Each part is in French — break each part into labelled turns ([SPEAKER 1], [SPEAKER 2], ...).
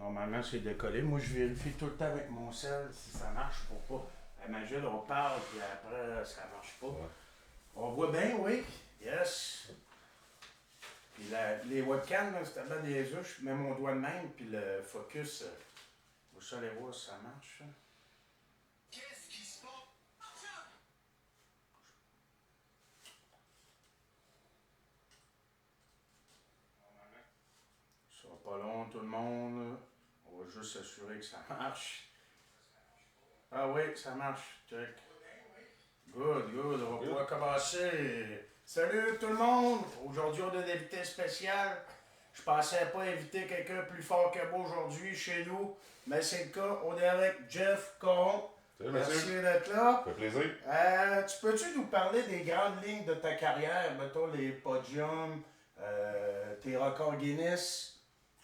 [SPEAKER 1] Normalement, c'est décollé. Moi, je vérifie tout le temps avec mon sel si ça marche pour pas. Imagine, on parle, puis après, ça marche pas.
[SPEAKER 2] Ouais.
[SPEAKER 1] On voit bien, oui. Yes. Puis les webcams, là, c'est tellement des yeux, je mets mon doigt de même, puis le focus, vous allez voir si ça marche. Ça.
[SPEAKER 3] Qu'est-ce qui se passe?
[SPEAKER 1] Ça sera pas long, tout le monde. On va juste s'assurer que ça marche. Ah oui, ça marche. Check. Good, good. On va pouvoir commencer. Salut tout le monde. Aujourd'hui, on a des invités spéciales. Je pensais pas inviter quelqu'un plus fort que moi aujourd'hui chez nous, mais c'est le cas. On est avec Jeff Caron.
[SPEAKER 2] Salut,
[SPEAKER 1] Merci
[SPEAKER 2] monsieur.
[SPEAKER 1] d'être là.
[SPEAKER 2] Ça fait plaisir.
[SPEAKER 1] Tu peux-tu nous parler des grandes lignes de ta carrière, mettons les podiums, tes records Guinness?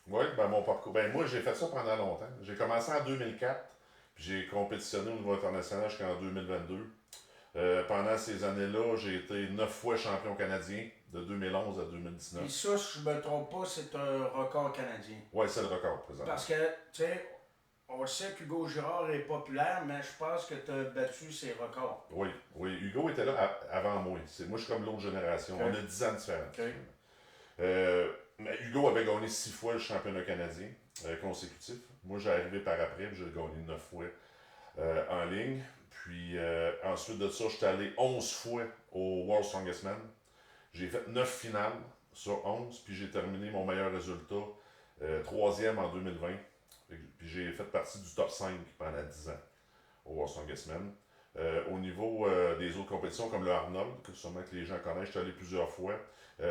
[SPEAKER 2] Oui, ben mon parcours. Ben moi, j'ai fait ça pendant longtemps. J'ai commencé en 2004, puis j'ai compétitionné au niveau international jusqu'en 2022. Pendant ces années-là, j'ai été 9 fois champion canadien, de 2011 à 2019.
[SPEAKER 1] Et ça, si je me trompe pas, c'est un record canadien.
[SPEAKER 2] Oui, c'est le record présent.
[SPEAKER 1] Parce que, tu sais, on sait qu'Hugo Girard est populaire, mais je pense que tu as battu ses records.
[SPEAKER 2] Oui, oui. Hugo était là avant moi. Moi, je suis comme l'autre génération.
[SPEAKER 1] Okay.
[SPEAKER 2] On a 10 ans de différence.
[SPEAKER 1] Okay.
[SPEAKER 2] Mais Hugo avait gagné 6 fois le championnat canadien consécutif. Moi, j'ai arrivé par après, puis j'ai gagné 9 fois en ligne. Puis ensuite de ça, j'étais allé 11 fois au World Strongest Man. J'ai fait 9 finales sur 11, puis j'ai terminé mon meilleur résultat, 3e en 2020. Puis j'ai fait partie du top 5 pendant 10 ans au World Strongest Man. Au niveau des autres compétitions, comme le Arnold, que sûrement que les gens connaissent, j'étais allé plusieurs fois.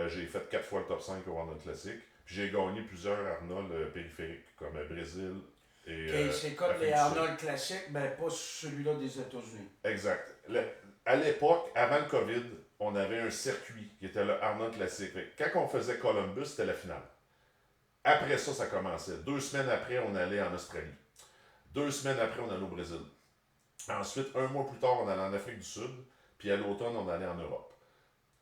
[SPEAKER 2] J'ai fait 4 fois le top 5 au Arnold Classic. Puis j'ai gagné plusieurs Arnold périphériques, comme Brésil et.
[SPEAKER 1] Okay, c'est comme les Arnold classiques, mais pas celui-là des États-Unis.
[SPEAKER 2] Exact. À l'époque, avant le COVID, on avait un circuit qui était le Arnold Classic. Quand on faisait Columbus, c'était la finale. Après ça, ça commençait. 2 semaines après, on allait en Australie. 2 semaines après, on allait au Brésil. Ensuite, 1 mois plus tard, on allait en Afrique du Sud. Puis à l'automne, on allait en Europe.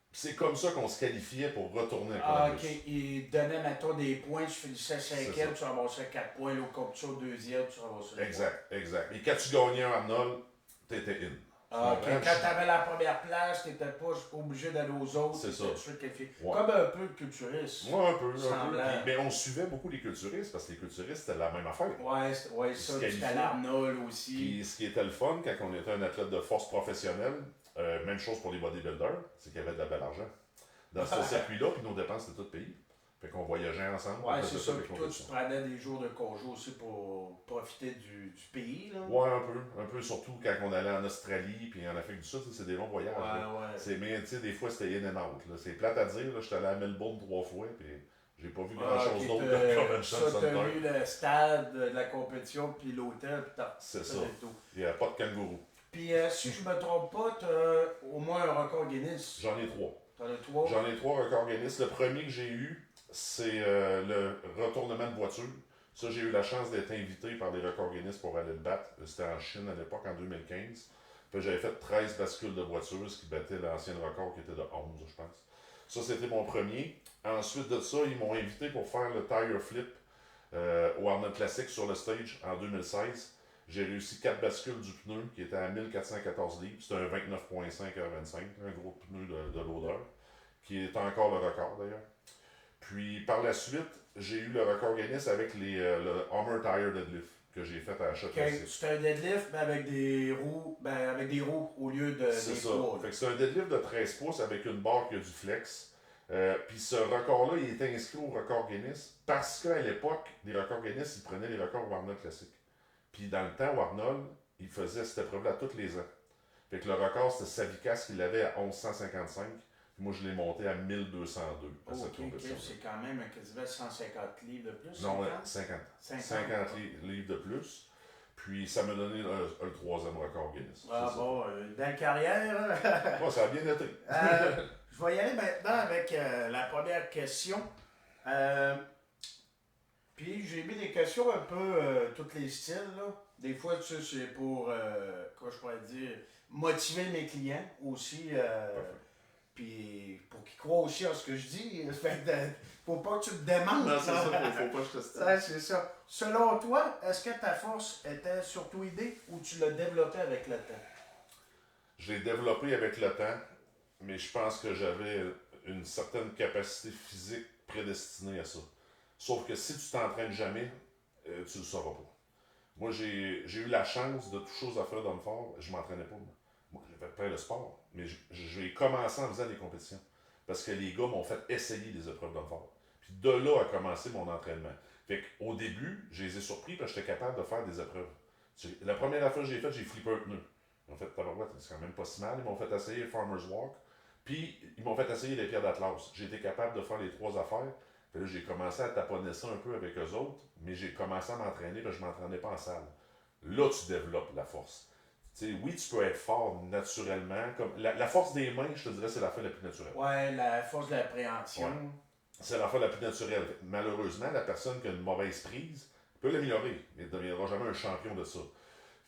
[SPEAKER 2] C'est comme ça qu'on se qualifiait pour retourner à Columbus.
[SPEAKER 1] Ah, ok. Il donnait, mettons, des points, tu finissais 5e, tu ramassais 4 points. L'autre compétition, 2e, tu ramassais.
[SPEAKER 2] Exact, exact. Et quand tu gagnais un Arnold, t'étais in.
[SPEAKER 1] Ah, ok. Quand tu avais la première place, tu n'étais pas obligé d'aller aux autres.
[SPEAKER 2] C'est ça.
[SPEAKER 1] Ouais. Comme un peu de culturiste.
[SPEAKER 2] Moi, un peu. Mais on suivait beaucoup les culturistes parce que les culturistes, c'était la même affaire.
[SPEAKER 1] Ouais, ça, c'était l'Arnold aussi.
[SPEAKER 2] Puis ce qui était le fun, quand on était un athlète de force professionnelle, même chose pour les bodybuilders, c'est qu'il y avait de la belle argent. Dans ce circuit-là, puis nos dépenses étaient toutes payées. Fait qu'on voyageait ensemble.
[SPEAKER 1] Ouais, c'est ça. Puis toi, tu prenais des jours de congé aussi pour profiter du pays, là.
[SPEAKER 2] Ouais, un peu. Un peu, surtout quand on allait en Australie puis en Afrique du Sud, c'est des longs voyages.
[SPEAKER 1] Ouais.
[SPEAKER 2] Mais tu sais, des fois, c'était in and out. Là. C'est plate à dire. J'étais allé à Melbourne 3 fois, puis j'ai pas vu grand-chose d'autre de Convention
[SPEAKER 1] Center.
[SPEAKER 2] Center.
[SPEAKER 1] T'as vu le stade de la compétition, puis l'hôtel, puis t'as...
[SPEAKER 2] C'est ça. Il n'y a pas de kangourou.
[SPEAKER 1] Puis si je me trompe pas, t'as au moins un record Guinness.
[SPEAKER 2] J'en ai 3.
[SPEAKER 1] T'en as 3?
[SPEAKER 2] J'en ai 3 records Guinness. Le premier que j'ai eu, c'est le retournement de voiture. Ça, j'ai eu la chance d'être invité par les records Guinness pour aller le battre. C'était en Chine à l'époque, en 2015. Puis j'avais fait 13 bascules de voiture, ce qui battait l'ancien record qui était de 11, je pense. Ça, c'était mon premier. Ensuite de ça, ils m'ont invité pour faire le tire flip au Arnold Classic sur le stage en 2016. J'ai réussi 4 bascules du pneu qui était à 1414 livres. C'était un 29.5 à 25, un gros pneu de loader, qui est encore le record d'ailleurs. Puis par la suite, j'ai eu le record Guinness avec le Hummer Tire Deadlift que j'ai fait à Achat Classic.
[SPEAKER 1] C'est un deadlift mais avec des roues, au lieu de
[SPEAKER 2] c'est
[SPEAKER 1] des
[SPEAKER 2] ça.
[SPEAKER 1] poids.
[SPEAKER 2] Fait que c'est un deadlift de 13 pouces avec une barre qui a du flex. Puis ce record-là, il était inscrit au record Guinness parce qu'à l'époque, les records Guinness, ils prenaient les records Arnold Classic. Puis dans le temps, Arnold, il faisait cette épreuve-là tous les ans. Fait que le record, c'était Savikas qui l'avait à 1155. Moi, je l'ai monté à 1202 à cette compétition.
[SPEAKER 1] C'est quand même quasiment 150 livres de plus.
[SPEAKER 2] Non, 50 livres de plus. Puis ça m'a donné un 3e record Guinness.
[SPEAKER 1] Ah bon, une belle carrière.
[SPEAKER 2] Bon, ça a bien été.
[SPEAKER 1] Je vais y aller maintenant avec la première question. Puis j'ai mis des questions un peu tous les styles. Là. Des fois, tu sais, c'est pour, quoi je pourrais dire, motiver mes clients aussi. Puis pour qu'ils croient aussi à ce que je dis, faut pas que tu te demandes.
[SPEAKER 2] Non, c'est ça, faut pas que je te style.
[SPEAKER 1] Ouais, c'est ça. Selon toi, est-ce que ta force était surtout innée ou tu l'as développée avec le temps?
[SPEAKER 2] Je l'ai développé avec le temps, mais je pense que j'avais une certaine capacité physique prédestinée à ça. Sauf que si tu t'entraînes jamais, tu le sauras pas. Moi, j'ai eu la chance de toutes choses à faire d'homme fort. Je m'entraînais pas. Moi, j'ai fait plein de sport, mais j'ai commencé en faisant des compétitions. Parce que les gars m'ont fait essayer des épreuves d'homme fort. Puis de là a commencé mon entraînement. Fait qu'au début, je les ai surpris parce que j'étais capable de faire des épreuves. La première fois que j'ai fait, j'ai flippé un pneu. Ils m'ont fait tabarouette, c'est quand même pas si mal. Ils m'ont fait essayer le Farmer's Walk. Puis ils m'ont fait essayer les pierres d'Atlas. J'ai été capable de faire les 3 affaires. Puis là, j'ai commencé à taponner ça un peu avec eux autres, mais j'ai commencé à m'entraîner, parce que je ne m'entraînais pas en salle. Là, tu développes la force. T'sais, oui, tu peux être fort naturellement. Comme la force des mains, je te dirais, c'est la fois la plus naturelle.
[SPEAKER 1] Ouais, la force de l'appréhension.
[SPEAKER 2] Ouais. C'est la fois la plus naturelle. Malheureusement, la personne qui a une mauvaise prise peut l'améliorer. Il ne deviendra jamais un champion de ça.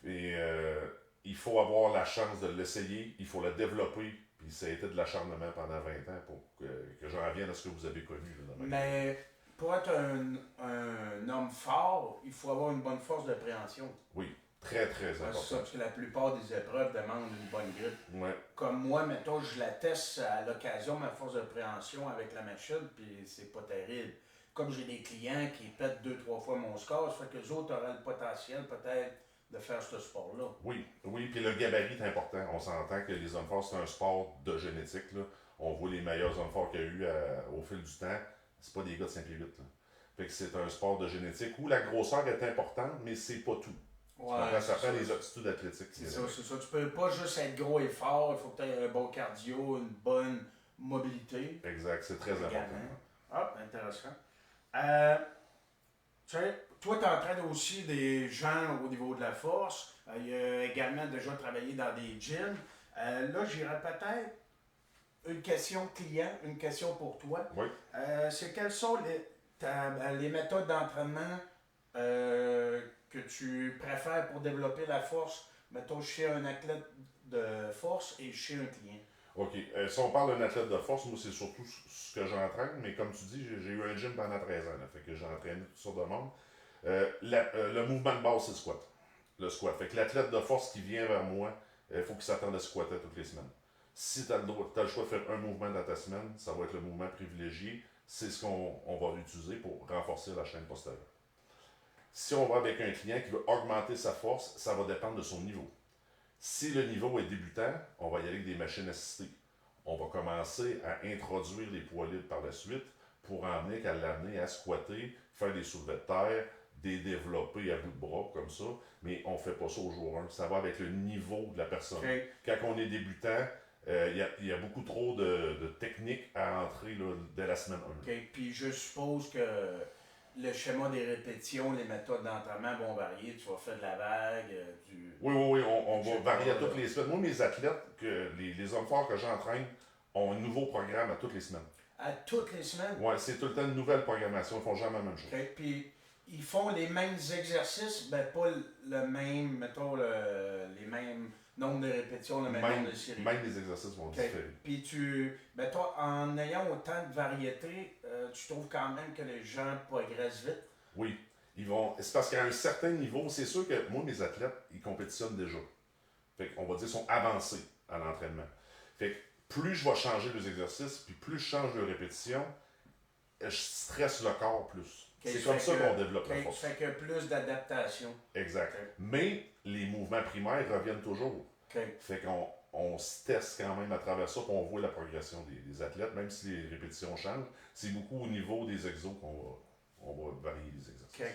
[SPEAKER 2] Et il faut avoir la chance de l'essayer, il faut le développer. Puis ça a été de l'acharnement pendant 20 ans pour que j'en revienne à ce que vous avez connu. Là,
[SPEAKER 1] Mais pour être un homme fort, il faut avoir une bonne force d'appréhension.
[SPEAKER 2] Oui, très très
[SPEAKER 1] Ouais, c'est
[SPEAKER 2] important.
[SPEAKER 1] ça, parce que la plupart des épreuves demandent une bonne grippe.
[SPEAKER 2] Ouais.
[SPEAKER 1] Comme moi, mettons, je la teste à l'occasion, ma force d'appréhension avec la machine, puis c'est pas terrible. Comme j'ai des clients qui pètent 2-3 fois mon score, ça fait que les autres auraient le potentiel peut-être de faire ce sport-là.
[SPEAKER 2] Oui, puis le gabarit est important. On s'entend que les hommes forts, c'est un sport de génétique. Là. On voit les meilleurs hommes forts qu'il y a eu au fil du temps. C'est pas des gars de 5 pieds 8. Là. Fait que c'est un sport de génétique où la grosseur est importante, mais c'est pas tout.
[SPEAKER 1] Ouais,
[SPEAKER 2] ça prend les aptitudes athlétiques.
[SPEAKER 1] C'est ça. Tu peux pas juste être gros et fort, il faut que tu aies un bon cardio, une bonne mobilité.
[SPEAKER 2] Exact, c'est très important.
[SPEAKER 1] Ah, intéressant. Tu sais, toi, tu entraînes aussi des gens au niveau de la force. Il y a également déjà travaillé dans des gyms. Là, j'irais peut-être une question client, une question pour toi.
[SPEAKER 2] Oui.
[SPEAKER 1] C'est quelles sont les méthodes d'entraînement que tu préfères pour développer la force, mettons, chez un athlète de force et chez un client?
[SPEAKER 2] OK. Si on parle d'un athlète de force, moi, c'est surtout ce que j'entraîne, mais comme tu dis, j'ai eu un gym pendant 13 ans, là, fait que j'ai entraîné toutes sortes de monde. Le mouvement de base, c'est le squat. Le squat. Fait que l'athlète de force qui vient vers moi, il faut qu'il s'attende à squatter toutes les semaines. Si tu as le choix de faire un mouvement dans ta semaine, ça va être le mouvement privilégié. C'est ce qu'on va utiliser pour renforcer la chaîne postérieure. Si on va avec un client qui veut augmenter sa force, ça va dépendre de son niveau. Si le niveau est débutant, on va y aller avec des machines assistées. On va commencer à introduire les poids libres par la suite pour l'amener à squatter, faire des soulevés de terre, des développés à bout de bras comme ça, mais on ne fait pas ça au jour 1. Ça va avec le niveau de la personne.
[SPEAKER 1] Okay.
[SPEAKER 2] Quand on est débutant, il y a beaucoup trop de techniques à entrer là, dès la semaine 1.
[SPEAKER 1] Okay. Puis je suppose que le schéma des répétitions, les méthodes d'entraînement vont varier. Tu vas faire de la vague, du...
[SPEAKER 2] Oui, on va varier à toutes les semaines. Moi, mes athlètes, les hommes forts que j'entraîne, ont un nouveau programme à toutes les semaines.
[SPEAKER 1] À toutes les semaines?
[SPEAKER 2] Oui, c'est tout le temps une nouvelle programmation. Ils ne font jamais la même chose.
[SPEAKER 1] Okay. Puis ils font les mêmes exercices, ben pas le même, mettons, les mêmes nombre de répétitions, le même nombre de séries.
[SPEAKER 2] Même les exercices vont différer.
[SPEAKER 1] Puis ben toi, en ayant autant de variétés, tu trouves quand même que les gens progressent vite?
[SPEAKER 2] Oui. C'est parce qu'à un certain niveau, c'est sûr que moi, mes athlètes, ils compétitionnent déjà. Fait qu'on va dire qu'ils sont avancés à l'entraînement. Fait que plus je vais changer les exercices, puis plus je change de répétition, je stresse le corps plus.
[SPEAKER 1] Okay,
[SPEAKER 2] c'est comme ça qu'on développe la force.
[SPEAKER 1] Ça fait que plus d'adaptation.
[SPEAKER 2] Exact.
[SPEAKER 1] Okay.
[SPEAKER 2] Mais les mouvements primaires reviennent toujours.
[SPEAKER 1] Okay.
[SPEAKER 2] Fait qu'on se teste quand même à travers ça, puis on voit la progression des athlètes, même si les répétitions changent. C'est beaucoup au niveau des exos qu'on va varier les exercices.
[SPEAKER 1] Okay.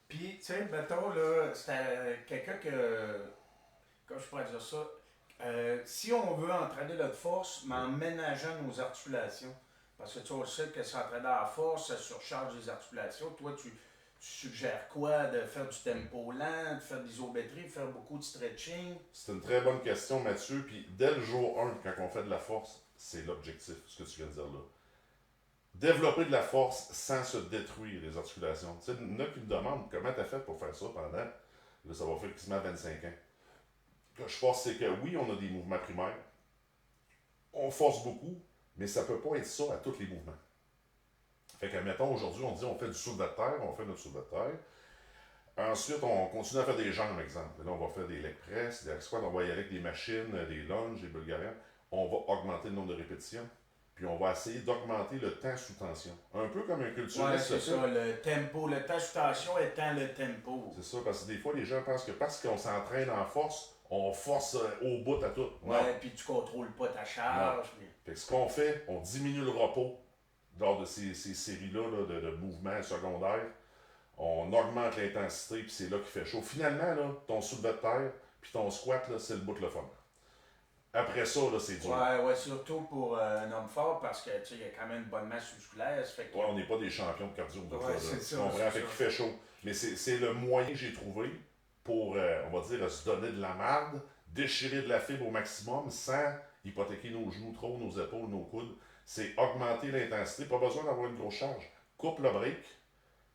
[SPEAKER 1] Puis, tu sais, mettons, là, c'était quelqu'un comment je pourrais dire ça? Si on veut entraîner notre force, mais en ménageant nos articulations, parce que tu sais que s'entraîner à la force, ça surcharge les articulations. Toi, tu suggères quoi? De faire du tempo lent, de faire des isométries, de faire beaucoup de stretching?
[SPEAKER 2] C'est une très bonne question, Mathieu. Puis dès le jour 1, quand on fait de la force, c'est l'objectif, ce que tu viens de dire là. Développer de la force sans se détruire les articulations. Il y en a qui me demandent comment tu as fait pour faire ça pendant, là, ça va faire quasiment 25 ans. que je force, c'est que oui, on a des mouvements primaires. On force beaucoup, mais ça ne peut pas être ça à tous les mouvements. Fait que, mettons, aujourd'hui, on dit on fait du soulevé de terre, on fait notre soulevé de terre. Ensuite, on continue à faire des jambes, exemple. Là, on va faire des leg press, des squats, on va y aller avec des machines, des lunges, des bulgariens. On va augmenter le nombre de répétitions. Puis on va essayer d'augmenter le temps sous tension. Un peu comme un
[SPEAKER 1] Ouais,
[SPEAKER 2] culturiste.
[SPEAKER 1] c'est ça, le tempo, le temps sous tension étant le tempo.
[SPEAKER 2] C'est ça, parce que des fois, les gens pensent que parce qu'on s'entraîne en force, on force au bout à tout. Non.
[SPEAKER 1] Ouais, puis tu contrôles pas ta charge. Mais...
[SPEAKER 2] Fait que ce qu'on fait, on diminue le repos lors de ces séries-là de mouvements secondaires. On augmente l'intensité, puis c'est là qu'il fait chaud. Finalement, là, ton soulevé de terre, puis ton squat, là, c'est le bout de le fun. Après ça, là, c'est dur.
[SPEAKER 1] Ouais, surtout pour un homme fort, parce que tu sais, il y a quand même une bonne masse musculaire. Ça fait que...
[SPEAKER 2] Ouais, on n'est pas des champions de cardio.
[SPEAKER 1] Ouais, c'est ça.
[SPEAKER 2] Tu comprends? Fait qu'il fait chaud. Mais c'est le moyen que j'ai trouvé pour, on va dire, se donner de la marde, déchirer de la fibre au maximum sans hypothéquer nos genoux trop, nos épaules, nos coudes. C'est augmenter l'intensité. Pas besoin d'avoir une grosse charge. Coupe le break,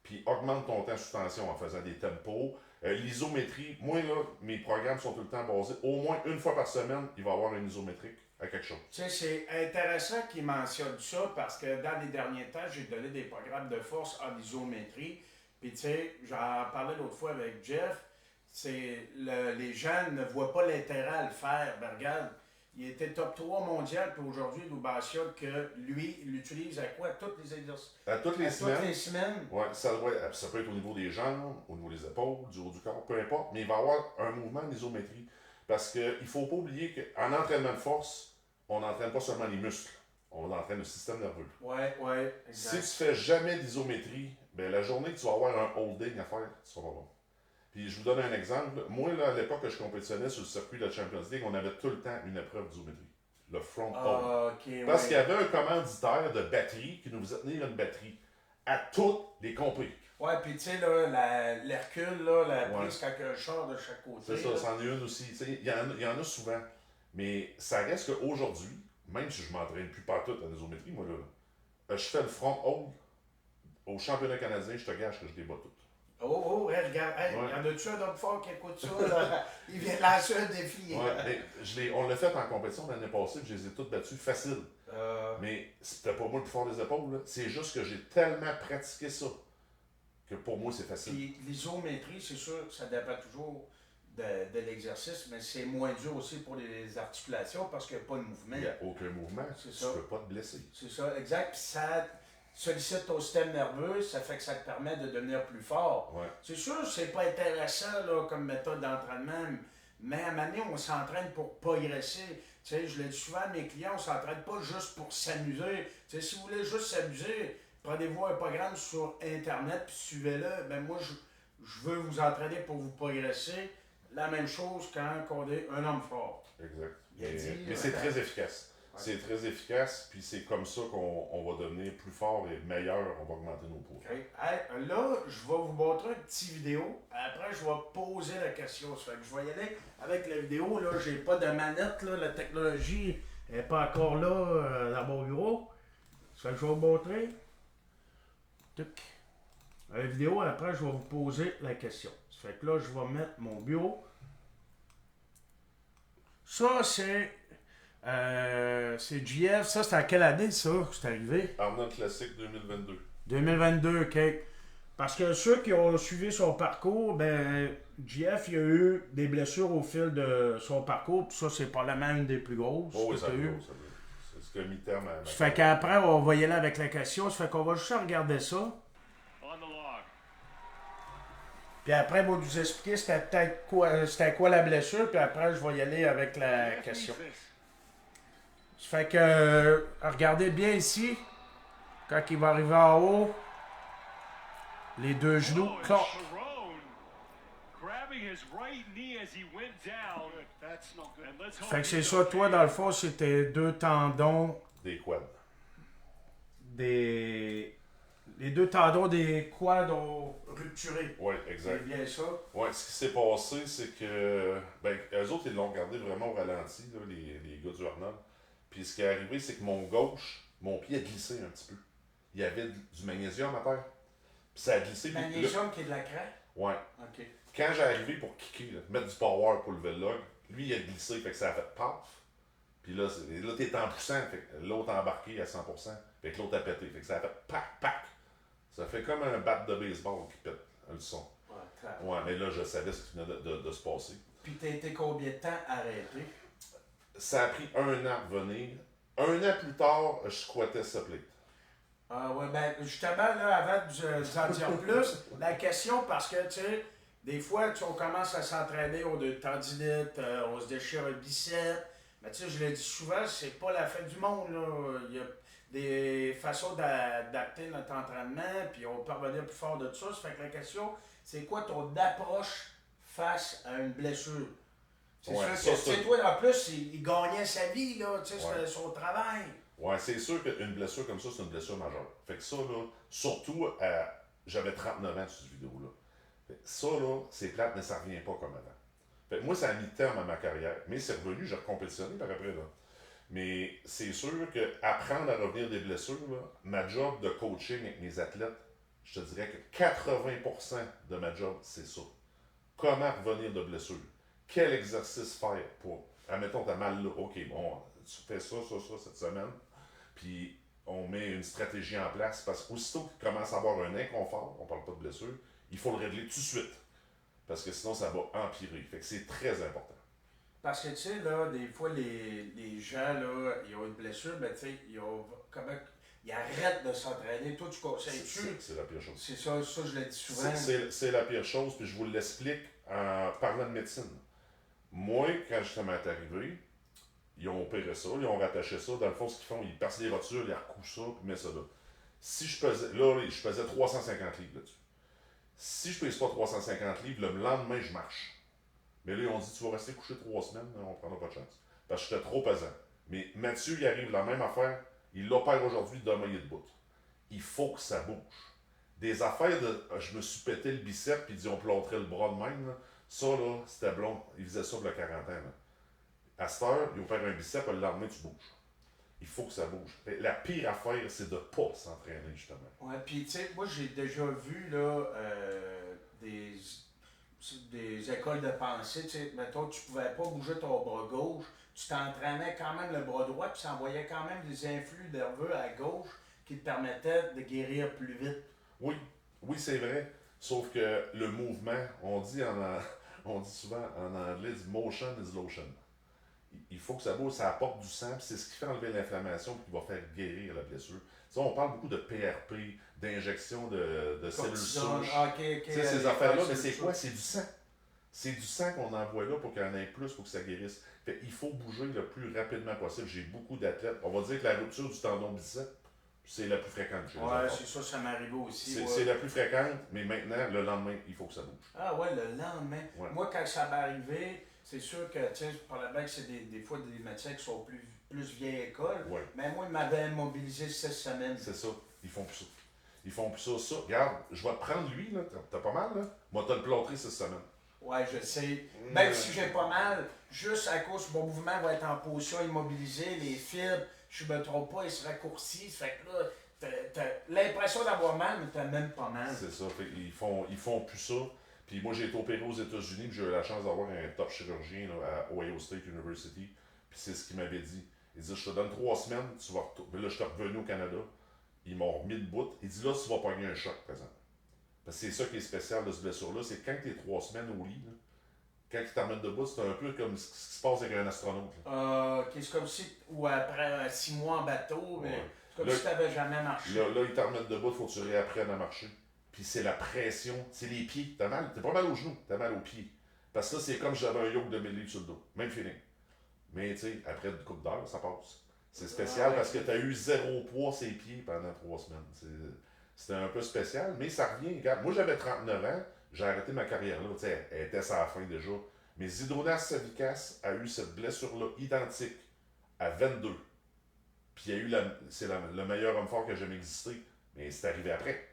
[SPEAKER 2] puis augmente ton temps sous tension en faisant des tempos. L'isométrie, moi, là, mes programmes sont tout le temps basés. Au moins une fois par semaine, il va y avoir une isométrique à quelque chose.
[SPEAKER 1] Tu sais, c'est intéressant qu'il mentionne ça parce que dans les derniers temps, j'ai donné des programmes de force en isométrie. Puis tu sais, j'en parlais l'autre fois avec Jeff, les gens ne voient pas l'intérêt à le faire. Ben regarde, il était top 3 mondial, puis aujourd'hui, Lubassia, que lui, il l'utilise à quoi? Toutes les exercices.
[SPEAKER 2] À toutes les semaines.
[SPEAKER 1] Toutes les semaines.
[SPEAKER 2] Ouais, ça peut être au niveau des jambes, au niveau des épaules, du haut du corps, peu importe, mais il va y avoir un mouvement d'isométrie. Parce qu'il ne faut pas oublier qu'en entraînement de force, on n'entraîne pas seulement les muscles, on entraîne le système nerveux.
[SPEAKER 1] Ouais, exact.
[SPEAKER 2] Si tu fais jamais d'isométrie, ben la journée que tu vas avoir un holding à faire, tu seras pas bon. Puis je vous donne un exemple. Moi, là, à l'époque que je compétitionnais sur le circuit de la Champions League, on avait tout le temps une épreuve d'isométrie. Le front hold.
[SPEAKER 1] Ok,
[SPEAKER 2] Parce qu'il y avait un commanditaire de batterie qui nous faisait tenir une batterie à toutes les compris.
[SPEAKER 1] Ouais, puis tu sais, là, l'Hercule, là, la prise quand il y a un char de chaque côté.
[SPEAKER 2] C'est ça,
[SPEAKER 1] là.
[SPEAKER 2] c'en est une aussi. Il y en a souvent. Mais ça reste qu'aujourd'hui, même si je ne m'entraîne plus partout à l'isométrie, moi là, je fais le front hold au championnat canadien, je te gâche que je les bats toutes.
[SPEAKER 1] Oh, hey, regarde, hey,
[SPEAKER 2] Ouais.
[SPEAKER 1] y en a-tu un homme fort qui écoute ça, là? Il vient de lancer un défi.
[SPEAKER 2] Ouais, mais on l'a fait en compétition l'année passée, puis je les ai toutes battues facile. Mais c'était pas moi le plus fort des épaules, là. C'est juste que j'ai tellement pratiqué ça que pour moi c'est facile.
[SPEAKER 1] Puis l'isométrie, c'est sûr que ça dépend toujours de l'exercice, mais c'est moins dur aussi pour les articulations parce qu'il n'y a pas de mouvement.
[SPEAKER 2] Il n'y a aucun mouvement,
[SPEAKER 1] C'est
[SPEAKER 2] tu
[SPEAKER 1] ça.
[SPEAKER 2] ne peux pas te blesser.
[SPEAKER 1] C'est ça, exact. Puis ça sollicite ton système nerveux, ça fait que ça te permet de devenir plus fort.
[SPEAKER 2] Ouais.
[SPEAKER 1] C'est sûr, c'est pas intéressant là, comme méthode d'entraînement, mais à un moment donné, on s'entraîne pour progresser. Tu sais, je le dis souvent à mes clients, on s'entraîne pas juste pour s'amuser. Tu sais, si vous voulez juste s'amuser, prenez-vous un programme sur Internet puis suivez-le. Ben moi, je veux vous entraîner pour vous progresser. La même chose quand on est un homme fort.
[SPEAKER 2] Exact.
[SPEAKER 1] Il a dit,
[SPEAKER 2] Mais c'est très efficace.
[SPEAKER 1] Ouais.
[SPEAKER 2] C'est très efficace, puis c'est comme ça qu'on va devenir plus fort et meilleur, on va augmenter nos poids.
[SPEAKER 1] OK. Hey, là, je vais vous montrer une petite vidéo. Après, je vais poser la question. Ça fait que je vais y aller avec la vidéo. Là, j'ai pas de manette. Là, la technologie n'est pas encore là dans mon bureau. Ça fait que je vais vous montrer. Tuc. La vidéo, après, je vais vous poser la question. Ça fait que là, je vais mettre mon bureau. Ça, c'est GF. Ça, c'est à quelle année, ça, que c'est arrivé?
[SPEAKER 2] Arnold Classic 2022.
[SPEAKER 1] 2022, OK. Parce que ceux qui ont suivi son parcours, ben, GF, il a eu des blessures au fil de son parcours, puis ça, c'est probablement une des plus grosses
[SPEAKER 2] Oh oui,
[SPEAKER 1] que
[SPEAKER 2] ça
[SPEAKER 1] tu as
[SPEAKER 2] va,
[SPEAKER 1] eu.
[SPEAKER 2] c'est ce qui a mis terme à ma
[SPEAKER 1] Ça fait qu'après, on va y aller avec la question. Ça fait qu'on va juste regarder ça.
[SPEAKER 3] On the log.
[SPEAKER 1] Puis après, on va nous expliquer c'était quoi la blessure, puis après, je vais y aller avec la question. Ça fait que, regardez bien ici, quand il va arriver en haut, les deux genoux,
[SPEAKER 3] Oh, and
[SPEAKER 1] clac.
[SPEAKER 3] Sharon grabbing his right knee as he went down. That's not good. And let's hope
[SPEAKER 1] Fait que c'est
[SPEAKER 3] he's
[SPEAKER 1] ça, toi,
[SPEAKER 3] okay.
[SPEAKER 1] dans le fond, c'était deux tendons
[SPEAKER 2] des quads.
[SPEAKER 1] les deux tendons des quads ont rupturé.
[SPEAKER 2] Oui,
[SPEAKER 1] C'est
[SPEAKER 2] exact.
[SPEAKER 1] bien ça.
[SPEAKER 2] Ouais, ce qui s'est passé, c'est que eux autres, ils l'ont regardé vraiment au ralenti, là, les gars du Arnold. Puis ce qui est arrivé, c'est que mon pied a glissé un petit peu. Il y avait du magnésium à terre. Puis ça a glissé. Puis
[SPEAKER 1] Magnésium qui est de la craie.
[SPEAKER 2] ouais.
[SPEAKER 1] OK.
[SPEAKER 2] quand j'ai arrivé pour kicker, là, mettre du power pour lever le log, lui, il a glissé, fait que ça a fait paf. Puis là, t'es en poussant, fait que l'autre a embarqué à 100%, fait que l'autre a pété, fait que ça a fait pac, pac. Ça fait comme un bat de baseball qui pète le son. Ouais, mais là, je savais ce qui venait de se passer.
[SPEAKER 1] Puis t'as été combien de temps arrêté?
[SPEAKER 2] Ça a pris 1 an à revenir. 1 an plus tard, je squattais ce plate.
[SPEAKER 1] Ah ouais, ben justement, là, avant de vous en dire plus, la question, parce que, tu sais, des fois, on commence à s'entraîner, on a une tendinite, on se déchire un bicep. Mais tu sais, je le dis souvent, c'est pas la fin du monde, là. Il y a des façons d'adapter notre entraînement, puis on peut revenir plus fort de ça. Ça fait que la question, c'est quoi ton approche face à une blessure? C'est
[SPEAKER 2] Ouais,
[SPEAKER 1] sûr que, tu sais, toi, en plus, il gagnait sa vie, là, tu sais, c'était son travail.
[SPEAKER 2] Ouais, c'est sûr qu'une blessure comme ça, c'est une blessure majeure. Fait que ça, là, surtout, j'avais 39 ans sur cette vidéo-là. Fait que ça, là, c'est plate, mais ça revient pas comme avant. Fait que moi, ça a mis terme à ma carrière. Mais c'est revenu, j'ai recompétitionné par après, là. Mais c'est sûr qu'apprendre à revenir des blessures, là, ma job de coaching avec mes athlètes, je te dirais que 80% de ma job, c'est ça. Comment revenir de blessure? Quel exercice faire pour... Admettons, t'as mal là. OK, bon, tu fais ça cette semaine. Puis on met une stratégie en place parce qu'aussitôt qu'il commence à avoir un inconfort, on parle pas de blessure, il faut le régler tout de suite. Parce que sinon, ça va empirer. Fait que c'est très important.
[SPEAKER 1] Parce que, tu sais, là, des fois, les gens, là, ils ont une blessure, mais tu sais, ils arrêtent de s'entraîner. Toi, tu conseilles-tu?
[SPEAKER 2] C'est la pire chose.
[SPEAKER 1] C'est ça, je le dis souvent.
[SPEAKER 2] C'est la pire chose, puis je vous l'explique en parlant de médecine. Moi, quand justement est arrivé, ils ont opéré ça, ils ont rattaché ça. Dans le fond, ce qu'ils font, ils passent les rotures, ils recouchent ça, puis ils mettent ça là. Si je pesais, là, je pesais 350 livres là-dessus. Si je pèse pas 350 livres, le lendemain, je marche. Mais là, ils ont dit, tu vas rester couché 3 semaines, on prendra pas de chance. Parce que j'étais trop pesant. Mais Mathieu, il arrive la même affaire, il l'opère aujourd'hui, demain, il est debout. Il faut que ça bouge. Des affaires de, je me suis pété le bicep, puis ils ont plâtré le bras de même, là. Ça, là, c'était blond. Ils faisaient ça pour le 40 ans, là. À cette heure, ils opèrent un bicep, le lendemain, tu bouges. Il faut que ça bouge. La pire affaire, c'est de ne pas s'entraîner, justement.
[SPEAKER 1] Ouais, puis tu sais, moi, j'ai déjà vu, là, des écoles de pensée, tu sais, mettons, tu pouvais pas bouger ton bras gauche, tu t'entraînais quand même le bras droit, puis ça envoyait quand même des influx nerveux à gauche qui te permettaient de guérir plus vite.
[SPEAKER 2] Oui, oui, c'est vrai. Sauf que le mouvement, on dit souvent en anglais, motion is lotion. Il faut que ça bouge, ça apporte du sang, puis c'est ce qui fait enlever l'inflammation et qui va faire guérir la blessure. Tu sais, on parle beaucoup de PRP, d'injection de cellules souches. Ces affaires-là, mais c'est quoi? C'est du sang. C'est du sang qu'on envoie là pour qu'il y en ait plus, pour que ça guérisse. Fait, il faut bouger le plus rapidement possible. J'ai beaucoup d'athlètes. On va dire que la rupture du tendon bicep, c'est la plus fréquente chez les
[SPEAKER 1] Ouais, c'est ça m'est arrivé aussi.
[SPEAKER 2] C'est la plus fréquente, mais maintenant, le lendemain, il faut que ça bouge.
[SPEAKER 1] Ah ouais, le lendemain.
[SPEAKER 2] Ouais.
[SPEAKER 1] Moi, quand ça m'est arrivé, c'est sûr que, tu sais, probablement que c'est des fois des médecins qui sont plus vieille école,
[SPEAKER 2] Ouais.
[SPEAKER 1] mais moi, ils m'avaient mobilisé 6 semaines.
[SPEAKER 2] C'est ça. Ils font plus ça. Ils font plus ça. Ça, regarde, je vais te prendre lui, là. T'as pas mal, là. Moi, t'as le plâtré 6 semaines.
[SPEAKER 1] Ouais, je sais. Même si j'ai pas mal, juste à cause mon mouvement va être en position immobilisée, les fibres, je me trompe pas, ils se raccourcissent. Fait que là, t'as l'impression d'avoir mal, mais t'as même pas mal.
[SPEAKER 2] C'est ça. Fait ils font plus ça. Puis moi, j'ai été opéré aux États-Unis, puis j'ai eu la chance d'avoir un top chirurgien là, à Ohio State University. Puis c'est ce qu'il m'avait dit. Il dit, je te donne 3 semaines, tu vas retourner. Là, je suis revenu au Canada. Ils m'ont remis de bout. Il dit, là, tu vas pogner un choc, présent. Parce que c'est ça qui est spécial de cette blessure-là, c'est quand tu es 3 semaines au lit, là, quand ils t'en mettent debout, c'est un peu comme ce qui se passe avec un astronaute.
[SPEAKER 1] C'est comme si, ou après 6 mois en bateau, mais
[SPEAKER 2] Ouais.
[SPEAKER 1] c'est comme
[SPEAKER 2] Là,
[SPEAKER 1] si tu n'avais jamais marché.
[SPEAKER 2] Là, ils t'en remettent debout, il faut que tu réapprennes à marcher. Puis c'est la pression, c'est les pieds. T'as mal, t'as pas mal aux genoux, t'as mal aux pieds. Parce que là, c'est comme si j'avais un yoke de 1000 livres sur le dos. Même feeling. Mais tu sais, après une couple d'heures, ça passe. C'est spécial parce que t'as eu 0 poids ses pieds pendant 3 semaines. C'était un peu spécial, mais ça revient. Regarde, moi j'avais 39 ans, j'ai arrêté ma carrière là. Tu sais, elle était à la fin déjà. Mais Zydrunas Savickas a eu cette blessure-là identique à 22. Puis il y a eu c'est le meilleur homme fort que j'ai jamais existé. Mais c'est arrivé après.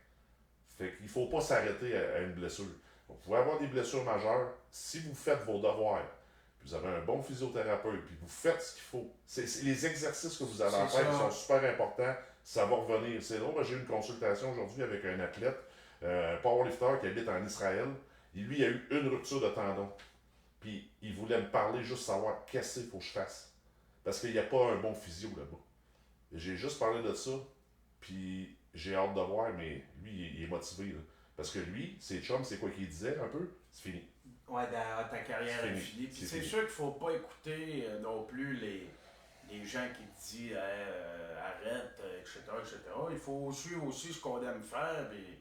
[SPEAKER 2] Fait qu'il ne faut pas s'arrêter à une blessure. Vous pouvez avoir des blessures majeures si vous faites vos devoirs, puis vous avez un bon physiothérapeute, puis vous faites ce qu'il faut. Les exercices que vous allez en faire qui sont super importants, ça va revenir. C'est drôle, j'ai eu une consultation aujourd'hui avec un athlète, un powerlifter qui habite en Israël. Lui, il a eu une rupture de tendon. Puis il voulait me parler, juste savoir qu'est-ce qu'il faut que je fasse. Parce qu'il n'y a pas un bon physio là-bas. J'ai juste parlé de ça, puis j'ai hâte de voir, mais lui, il est motivé. Là. Parce que lui, ses chums, c'est quoi qu'il disait un peu? C'est fini.
[SPEAKER 1] Ouais, dans ta carrière
[SPEAKER 2] C'est
[SPEAKER 1] est
[SPEAKER 2] fini.
[SPEAKER 1] finie. Puis
[SPEAKER 2] C'est
[SPEAKER 1] c'est
[SPEAKER 2] fini.
[SPEAKER 1] sûr qu'il faut pas écouter non plus les gens qui te disent arrête, etc., etc. Il faut suivre aussi ce qu'on aime faire, puis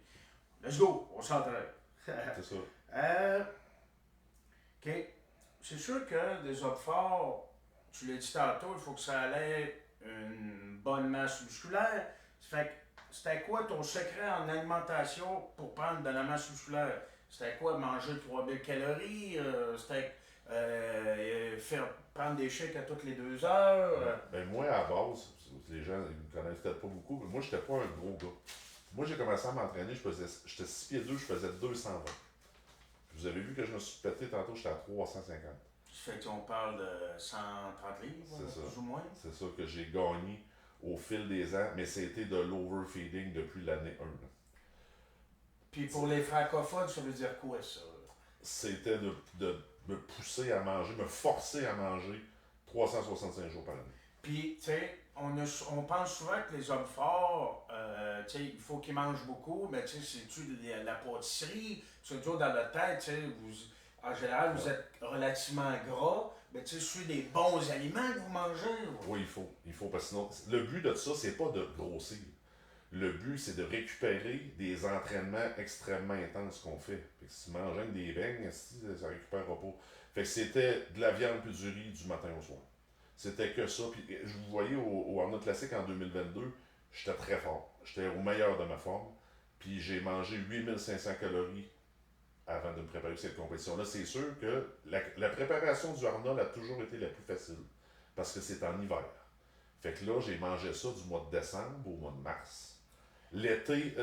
[SPEAKER 1] let's go, on s'entraîne.
[SPEAKER 2] C'est ça.
[SPEAKER 1] OK. C'est sûr que des hommes forts, tu l'as dit tantôt, il faut que ça ait une bonne masse musculaire. Fait que c'était quoi ton secret en alimentation pour prendre de la masse musculaire? C'était quoi, manger 3000 calories? C'était faire prendre des shakes à toutes les 2 heures?
[SPEAKER 2] Ben moi, à la base, les gens ne me connaissent peut-être pas beaucoup, mais moi, j'étais pas un gros gars. Moi, j'ai commencé à m'entraîner, j'étais 6 pieds 2, je faisais 220. Vous avez vu que je me suis pété tantôt, j'étais à 350.
[SPEAKER 1] Fait qu'on parle de 130 livres,
[SPEAKER 2] C'est ça.
[SPEAKER 1] plus ou moins.
[SPEAKER 2] C'est ça que j'ai gagné au fil des ans, mais c'était de l'overfeeding depuis l'année 1. Là.
[SPEAKER 1] Puis pour les francophones, ça veut dire quoi ça?
[SPEAKER 2] C'était de me pousser à manger, me forcer à manger 365 jours par année.
[SPEAKER 1] Puis, tu sais, on pense souvent que les hommes forts, tu sais, il faut qu'ils mangent beaucoup, mais tu sais, c'est-tu la pâtisserie? C'est toujours dans la tête, tu sais, en général, vous êtes relativement gras, mais tu sais, c'est des bons aliments que vous mangez.
[SPEAKER 2] Oui, il faut, parce que sinon, le but de ça, c'est pas de grossir. Le but, c'est de récupérer des entraînements extrêmement intenses qu'on fait. Fait que si tu manges avec des beignes, ça récupérera pas. Fait que c'était de la viande puis du riz du matin au soir. C'était que ça. Puis je vous voyais au Arnold Classic en 2022, j'étais très fort. J'étais au meilleur de ma forme. Puis j'ai mangé 8500 calories avant de me préparer pour cette compétition-là. C'est sûr que la préparation du Arnold a toujours été la plus facile. Parce que c'est en hiver. Fait que là, j'ai mangé ça du mois de décembre au mois de mars. L'été,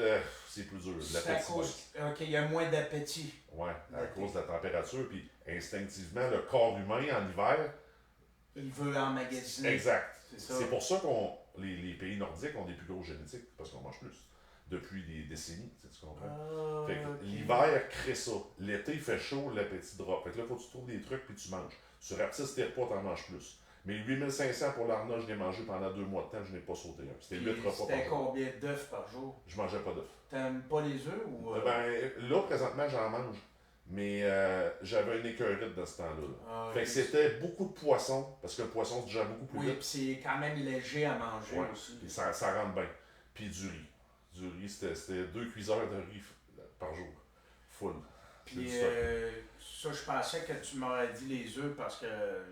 [SPEAKER 2] c'est plus dur.
[SPEAKER 1] C'est à cause qu'il y a moins d'appétit.
[SPEAKER 2] Ouais, à cause de la température. Puis instinctivement, le corps humain en hiver.
[SPEAKER 1] Il veut emmagasiner.
[SPEAKER 2] Exact.
[SPEAKER 1] C'est
[SPEAKER 2] C'est pour ça que les pays nordiques ont des plus grosses génétiques, parce qu'on mange plus. Depuis des décennies, tu comprends? Fait que l'hiver crée ça. L'été, il fait chaud, l'appétit drop. Fait que là, faut que tu trouves des trucs puis tu manges. Sur rapetisses tes repas, t'en manges plus. Mais 8500 pour l'Arnold, je l'ai mangé pendant 2 mois de temps, je n'ai pas sauté un. C'était 8 repas par jour.
[SPEAKER 1] C'était combien d'œufs par jour?
[SPEAKER 2] Je mangeais pas d'œufs.
[SPEAKER 1] T'aimes pas les œufs ou.
[SPEAKER 2] Ben, là, présentement, j'en mange. Mais j'avais une écœurite dans ce temps-là. Fait que
[SPEAKER 1] oui.
[SPEAKER 2] c'était beaucoup de poisson, parce que le poisson se digère beaucoup plus
[SPEAKER 1] Oui,
[SPEAKER 2] vite.
[SPEAKER 1] puis c'est quand même léger à manger
[SPEAKER 2] Ouais.
[SPEAKER 1] aussi.
[SPEAKER 2] Puis ça rentre bien. Puis du riz. Du riz, c'était 2 cuiseurs de riz par jour. Full.
[SPEAKER 1] Puis
[SPEAKER 2] C'est du stock.
[SPEAKER 1] ça, je pensais que tu m'aurais dit les œufs parce que,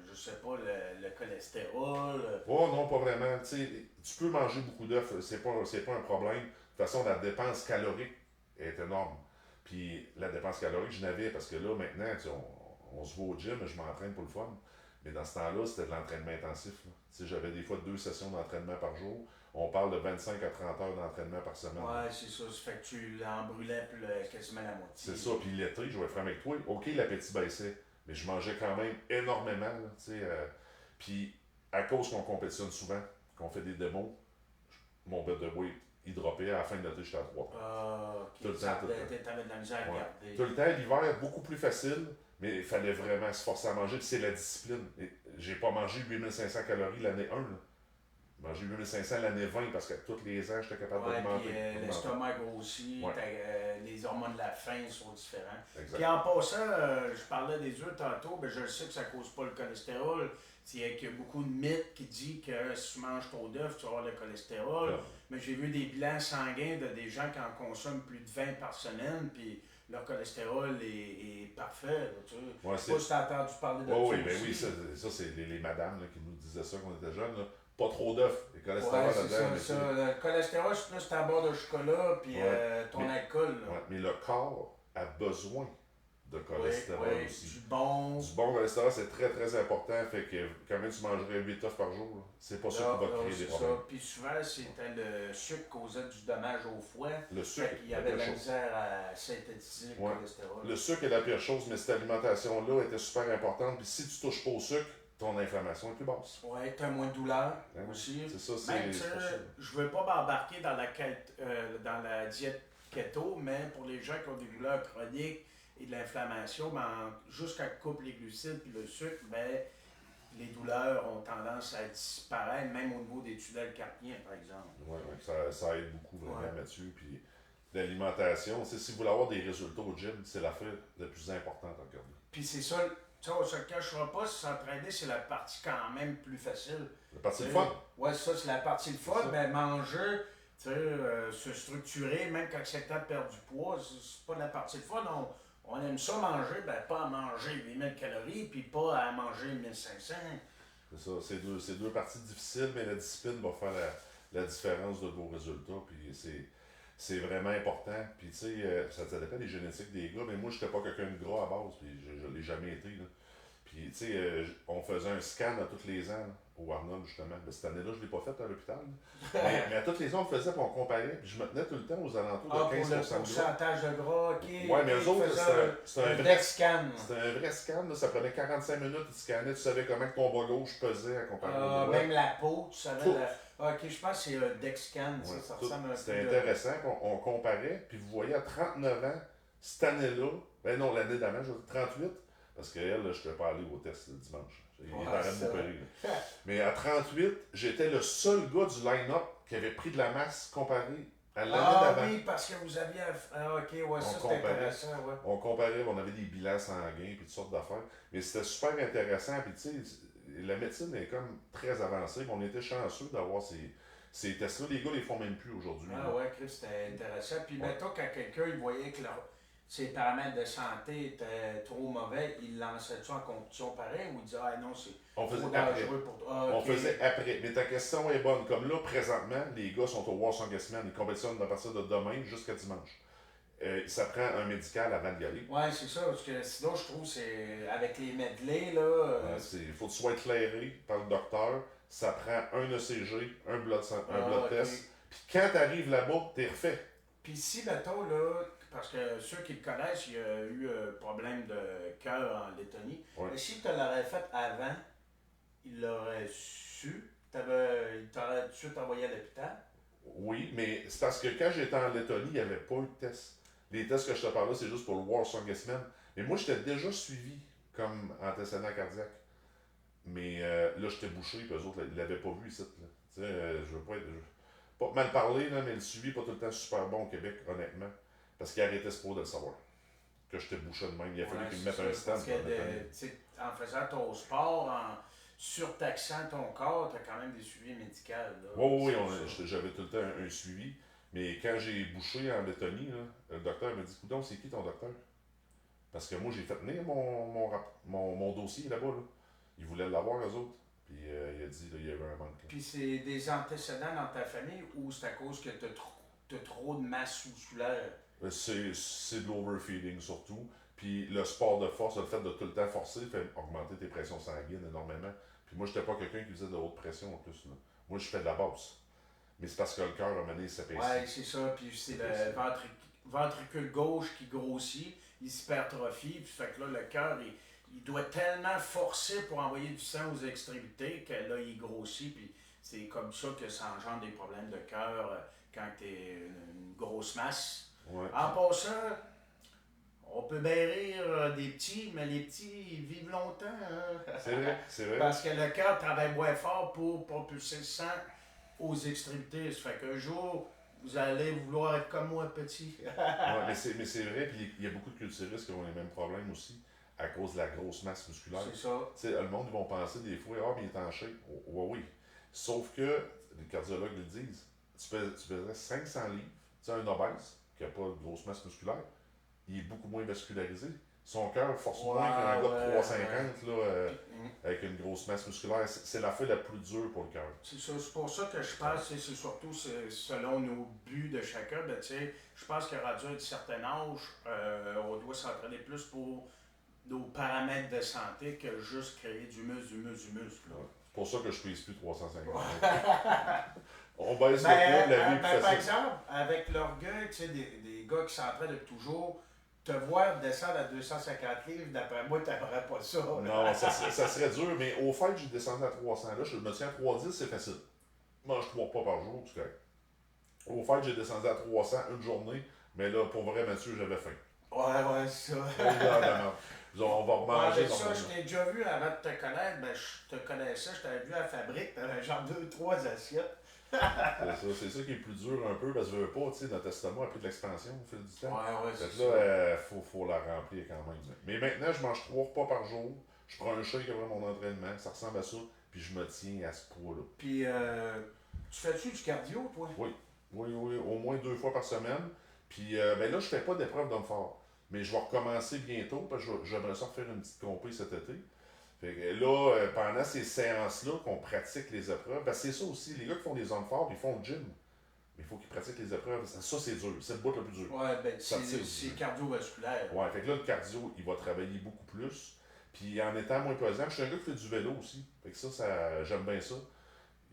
[SPEAKER 1] je sais pas, le cholestérol.
[SPEAKER 2] Oh non, pas vraiment. Tu sais, tu peux manger beaucoup d'œufs, c'est pas un problème. De toute façon, la dépense calorique est énorme. Puis la dépense calorique, je n'avais parce que là, maintenant, tu sais, on se voit au gym, je m'entraîne pour le fun. Mais dans ce temps-là, c'était de l'entraînement intensif. Tu sais, j'avais des fois 2 sessions d'entraînement par jour. On parle de 25 à 30 heures d'entraînement par semaine.
[SPEAKER 1] Ouais, c'est ça. Ça fait que tu en brûlais quasiment la moitié.
[SPEAKER 2] C'est ça. Puis l'été, je vais faire avec toi. OK, l'appétit baissait. Mais je mangeais quand même énormément. Là, tu sais, puis à cause qu'on compétitionne souvent, qu'on fait des démos, mon bed de weight, il droppait. À la fin de l'été, j'étais à 3 points.
[SPEAKER 1] Ok.
[SPEAKER 2] Tout le temps, tout le temps.
[SPEAKER 1] T'avais de la misère à
[SPEAKER 2] Ouais.
[SPEAKER 1] garder.
[SPEAKER 2] Tout le temps, l'hiver, beaucoup plus facile, mais il fallait vraiment se forcer à manger, puis c'est la discipline. Et j'ai pas mangé 8500 calories l'année 1. Là. J'ai mangé 8500 l'année 20 parce que tous les ans, j'étais capable
[SPEAKER 1] Ouais,
[SPEAKER 2] d'augmenter.
[SPEAKER 1] puis l'estomac grossit,
[SPEAKER 2] Ouais.
[SPEAKER 1] les hormones de la faim sont différents.
[SPEAKER 2] Exact.
[SPEAKER 1] Puis en passant, je parlais des œufs tantôt, mais je le sais que ça cause pas le cholestérol. C'est qu'il y a beaucoup de mythes qui disent que si tu manges trop d'œufs, tu vas avoir le cholestérol.
[SPEAKER 2] Ouais.
[SPEAKER 1] Mais j'ai vu des bilans sanguins de des gens qui en consomment plus de 20 par semaine, puis leur cholestérol est parfait. Là, tu sais.
[SPEAKER 2] Ouais,
[SPEAKER 1] Je sais pas si tu as entendu parler de
[SPEAKER 2] Oh,
[SPEAKER 1] ça
[SPEAKER 2] oui, ben
[SPEAKER 1] aussi.
[SPEAKER 2] oui, ça c'est les madames là, qui nous disaient ça quand on était jeunes. Là. Pas trop d'œufs, les cholestérol
[SPEAKER 1] Ouais, c'est
[SPEAKER 2] là-dedans. mais
[SPEAKER 1] ça. Le cholestérol, c'est plus ta barre de chocolat puis ton
[SPEAKER 2] Mais-
[SPEAKER 1] alcool. Là.
[SPEAKER 2] ouais, mais le corps a besoin de cholestérol
[SPEAKER 1] Oui,
[SPEAKER 2] aussi.
[SPEAKER 1] du bon.
[SPEAKER 2] Du bon cholestérol, c'est très très important. Fait que quand même tu mangerais 8 œufs par jour, là, c'est pas ça qui va te créer des
[SPEAKER 1] c'est
[SPEAKER 2] problèmes.
[SPEAKER 1] ça. Puis souvent, c'était le sucre qui causait du dommage au foie.
[SPEAKER 2] Le sucre,
[SPEAKER 1] Il y
[SPEAKER 2] la
[SPEAKER 1] avait de
[SPEAKER 2] pire
[SPEAKER 1] la
[SPEAKER 2] chose.
[SPEAKER 1] misère à synthétiser le
[SPEAKER 2] Ouais.
[SPEAKER 1] cholestérol.
[SPEAKER 2] Le sucre est la pire chose, mais cette alimentation-là était super importante. Puis si tu touches pas au sucre, ton inflammation est plus basse.
[SPEAKER 1] Ouais, t'as moins de douleur
[SPEAKER 2] Hein?
[SPEAKER 1] aussi.
[SPEAKER 2] C'est ça,
[SPEAKER 1] Même,
[SPEAKER 2] c'est pour ça.
[SPEAKER 1] je veux pas m'embarquer dans la diète keto, mais pour les gens qui ont des douleurs chroniques, et de l'inflammation, ben, juste quand tu coupes les glucides et le sucre, ben, les douleurs ont tendance à disparaître, même au niveau des tunnels carpiens, par exemple.
[SPEAKER 2] Ouais, ça aide beaucoup vraiment,
[SPEAKER 1] Ouais.
[SPEAKER 2] Mathieu. Puis l'alimentation, si vous voulez avoir des résultats au gym, c'est l'affaire la plus importante à regarder.
[SPEAKER 1] Puis c'est ça, tu sais, on se le cachera pas, s'entraîner, c'est la partie quand même plus facile.
[SPEAKER 2] La partie de
[SPEAKER 1] Tu sais,
[SPEAKER 2] fun.
[SPEAKER 1] Ouais, ça, c'est la partie le
[SPEAKER 2] C'est
[SPEAKER 1] fun.
[SPEAKER 2] ça.
[SPEAKER 1] Ben, manger, tu sais, se structurer, même quand c'est le temps de perdre du poids, c'est pas la partie le fun. On aime ça manger, ben, pas à manger 8000 calories, puis pas à manger 1500.
[SPEAKER 2] C'est ça. C'est deux parties difficiles, mais la discipline va faire la différence de vos résultats. Puis c'est vraiment important. Puis tu sais, ça dépend des génétiques des gars, mais moi, j'étais pas quelqu'un de gras à base, puis je l'ai jamais été. Là. Puis, tu sais, on faisait un scan à tous les ans, là, au Arnold, justement. Ben, cette année-là, je ne l'ai pas fait à l'hôpital. là. Mais à tous les ans, on le faisait, puis on comparait. Puis je me tenais tout le temps aux alentours
[SPEAKER 1] Ah,
[SPEAKER 2] de
[SPEAKER 1] pour le
[SPEAKER 2] 15% de gras.
[SPEAKER 1] pourcentage de gras, ok.
[SPEAKER 2] Ouais, mais
[SPEAKER 1] ok,
[SPEAKER 2] eux autres,
[SPEAKER 1] faisant
[SPEAKER 2] c'était un
[SPEAKER 1] un
[SPEAKER 2] vrai
[SPEAKER 1] DEXScan.
[SPEAKER 2] C'était un vrai scan, là. Ça prenait 45 minutes, ils scannaient, tu savais comment que ton bras gauche pesait à comparer au droit.
[SPEAKER 1] Même la peau, tu savais.
[SPEAKER 2] Tout.
[SPEAKER 1] Ok, je pense que c'est un DEXScan,
[SPEAKER 2] Ouais,
[SPEAKER 1] ça
[SPEAKER 2] tout.
[SPEAKER 1] ressemble un peu.
[SPEAKER 2] C'était
[SPEAKER 1] de-
[SPEAKER 2] intéressant, on comparait, puis vous voyez à 39 ans, cette année-là, ben non, l'année d'avant, je veux dire 38, parce qu'elle, je n'étais pas allé au test le dimanche. Il
[SPEAKER 1] Ouais,
[SPEAKER 2] est en train de
[SPEAKER 1] ça.
[SPEAKER 2] m'opérer. là. Mais à 38, j'étais le seul gars du line-up qui avait pris de la masse comparé à l'année
[SPEAKER 1] Ah
[SPEAKER 2] d'avant.
[SPEAKER 1] oui, parce que vous aviez. Ah, ok, ouais, ça c'est
[SPEAKER 2] comparait.
[SPEAKER 1] intéressant, ouais.
[SPEAKER 2] On comparait, on avait des bilans sanguins puis toutes sortes d'affaires. Mais c'était super intéressant. Puis tu sais, la médecine est comme très avancée. On était chanceux d'avoir ces tests-là. Les gars les font même plus aujourd'hui.
[SPEAKER 1] Ah
[SPEAKER 2] là.
[SPEAKER 1] ouais, Chris, c'était intéressant. Puis
[SPEAKER 2] Ouais.
[SPEAKER 1] mettons, quand quelqu'un il voyait que ses paramètres de santé étaient trop mauvais, il lançait-tu en compétition pareil ou il disait, ah non, c'est
[SPEAKER 2] On faisait
[SPEAKER 1] trop
[SPEAKER 2] après.
[SPEAKER 1] dangereux pour toi. Ah,
[SPEAKER 2] On
[SPEAKER 1] ok.
[SPEAKER 2] faisait après. Mais ta question est bonne. Comme là, présentement, les gars sont au War Strongest Man. Ils compétitionnent à partir de demain jusqu'à dimanche. Ça prend un médical avant d'y aller.
[SPEAKER 1] Ouais, c'est ça, parce que sinon, je trouve c'est avec les medley, là.
[SPEAKER 2] Il faut que tu sois éclairé par le docteur. Ça prend un ECG, un blood
[SPEAKER 1] ok.
[SPEAKER 2] test. Puis quand tu arrives là-bas, t'es refait.
[SPEAKER 1] Puis si, mettons, là, parce que ceux qui le connaissent, il y a eu un problème de cœur en Lettonie.
[SPEAKER 2] Ouais.
[SPEAKER 1] Mais si tu l'aurais fait avant, il l'aurait su. Il t'aurait tout de suite envoyé à l'hôpital.
[SPEAKER 2] Oui, mais c'est parce que quand j'étais en Lettonie, il n'y avait pas eu de test. Les tests que je te parle là, c'est juste pour le War Strongest Man. Mais moi, j'étais déjà suivi comme antécédent cardiaque. Mais là, j'étais bouché, puis eux autres, ils l'avaient pas vu ici. Là. Tu sais, je veux pas être. Pas mal parler, là, mais le suivi n'est pas tout le temps super bon au Québec, honnêtement. Parce qu'ils arrêtaient ce pot de le savoir. Que j'étais bouché de même. Il a fallu
[SPEAKER 1] Ouais,
[SPEAKER 2] qu'ils me
[SPEAKER 1] c'est
[SPEAKER 2] mettent
[SPEAKER 1] ça,
[SPEAKER 2] un stand.
[SPEAKER 1] parce que tu sais, en faisant ton sport, en surtaxant ton corps, tu as quand même des suivis médicaux. Là.
[SPEAKER 2] Oui,
[SPEAKER 1] C'est ça.
[SPEAKER 2] j'avais tout le temps un suivi. Mais quand j'ai bouché en Lettonie, là, le docteur m'a dit, coudonc, c'est qui ton docteur? Parce que moi, j'ai fait tenir mon dossier là-bas. Là. Ils voulaient l'avoir, eux autres. Puis il a dit, là, il y avait un manque. Là.
[SPEAKER 1] Puis c'est des antécédents dans ta famille ou c'est à cause que tu as trop de masse musculaire?
[SPEAKER 2] C'est de l'overfeeding surtout. Puis le sport de force, le fait de tout le temps forcer, fait augmenter tes pressions sanguines énormément. Puis moi, j'étais pas quelqu'un qui faisait de haute pression en plus. Là. Moi, je fais de la basse. Mais c'est parce que le cœur a mené s'épaissit.
[SPEAKER 1] Ouais, c'est ça. Puis c'est le ventricule gauche qui grossit, il s'hypertrophie. Puis fait que là, le cœur, il doit tellement forcer pour envoyer du sang aux extrémités que là, il grossit. Puis c'est comme ça que ça engendre des problèmes de cœur quand tu es une grosse masse.
[SPEAKER 2] Ouais.
[SPEAKER 1] En passant, on peut bien rire des petits, mais les petits, ils vivent longtemps. Hein?
[SPEAKER 2] C'est vrai, c'est vrai.
[SPEAKER 1] Parce que le cœur travaille moins fort pour propulser le sang aux extrémités. Ça fait qu'un jour, vous allez vouloir être comme moi, petit.
[SPEAKER 2] Ouais, mais c'est vrai, puis il y a beaucoup de culturistes qui ont les mêmes problèmes aussi à cause de la grosse masse musculaire.
[SPEAKER 1] C'est ça.
[SPEAKER 2] Tu sais, le monde, ils vont penser des fois, ah, mais il est en shape. Oui, oui. Sauf que, les cardiologues le disent, tu faisais 500 livres, tu sais, un obèse qui n'a pas de grosse masse musculaire, il est beaucoup moins vascularisé. Son cœur force moins qu'un gars de 350 là, avec une grosse masse musculaire. C'est la feuille la plus dure pour le cœur.
[SPEAKER 1] C'est ça. C'est pour ça que je pense que c'est surtout selon nos buts de chacun. Ben, je pense qu'à rendu à un certain âge, on doit s'entraîner plus pour nos paramètres de santé que juste créer du muscle.
[SPEAKER 2] Ouais. C'est pour ça que je pèse plus 350. On baisse le
[SPEAKER 1] Ben,
[SPEAKER 2] poids, la vie est plus
[SPEAKER 1] par
[SPEAKER 2] facile.
[SPEAKER 1] exemple, avec l'orgueil, tu sais, des gars qui s'entraînent depuis toujours, te voir descendre à 250 livres, d'après moi, t'aimerais pas ça.
[SPEAKER 2] Non, ça serait dur, mais au fait, j'ai descendu à 300. Là, je me tiens à 310, c'est facile. Je mange 3 pas par jour, c'est correct. Au fait, j'ai descendu à 300 une journée, mais là, pour vrai, Mathieu, j'avais faim.
[SPEAKER 1] Ouais, c'est ça.
[SPEAKER 2] Oh, là, la merde. On va
[SPEAKER 1] Ouais,
[SPEAKER 2] remanger
[SPEAKER 1] mais ça,
[SPEAKER 2] normalement.
[SPEAKER 1] je t'ai déjà vu avant de te connaître. Ben, je te connaissais, je t'avais vu à la fabrique. T'avais genre 2-3 assiettes.
[SPEAKER 2] C'est ça qui est plus dur un peu, parce que je veux pas, tu sais, notre estomac a pris de l'expansion au fil du temps.
[SPEAKER 1] Ouais,
[SPEAKER 2] Fait
[SPEAKER 1] c'est
[SPEAKER 2] que là,
[SPEAKER 1] ça.
[SPEAKER 2] faut la remplir quand même. Mais maintenant, je mange 3 repas par jour. Je prends un shake après mon entraînement, ça ressemble à ça, puis je me tiens à ce poids-là.
[SPEAKER 1] Puis, tu fais-tu du cardio, toi?
[SPEAKER 2] Oui, oui, au moins 2 fois par semaine. Puis ben là, je fais pas d'épreuve d'homme fort. Mais je vais recommencer bientôt, parce que j'aimerais ça refaire une petite compé cet été. Fait que là, pendant ces séances-là qu'on pratique les épreuves, ben c'est ça aussi, les gars qui font des hommes forts, ils font le gym. Mais il faut qu'ils pratiquent les épreuves. Ça c'est dur, c'est le bout le plus dur.
[SPEAKER 1] Ouais, ben,
[SPEAKER 2] Ça tire.
[SPEAKER 1] c'est cardiovasculaire.
[SPEAKER 2] Ouais, fait que là, le cardio, il va travailler beaucoup plus. Puis en étant moins pesant, je suis un gars qui fait du vélo aussi. Fait que ça j'aime bien ça.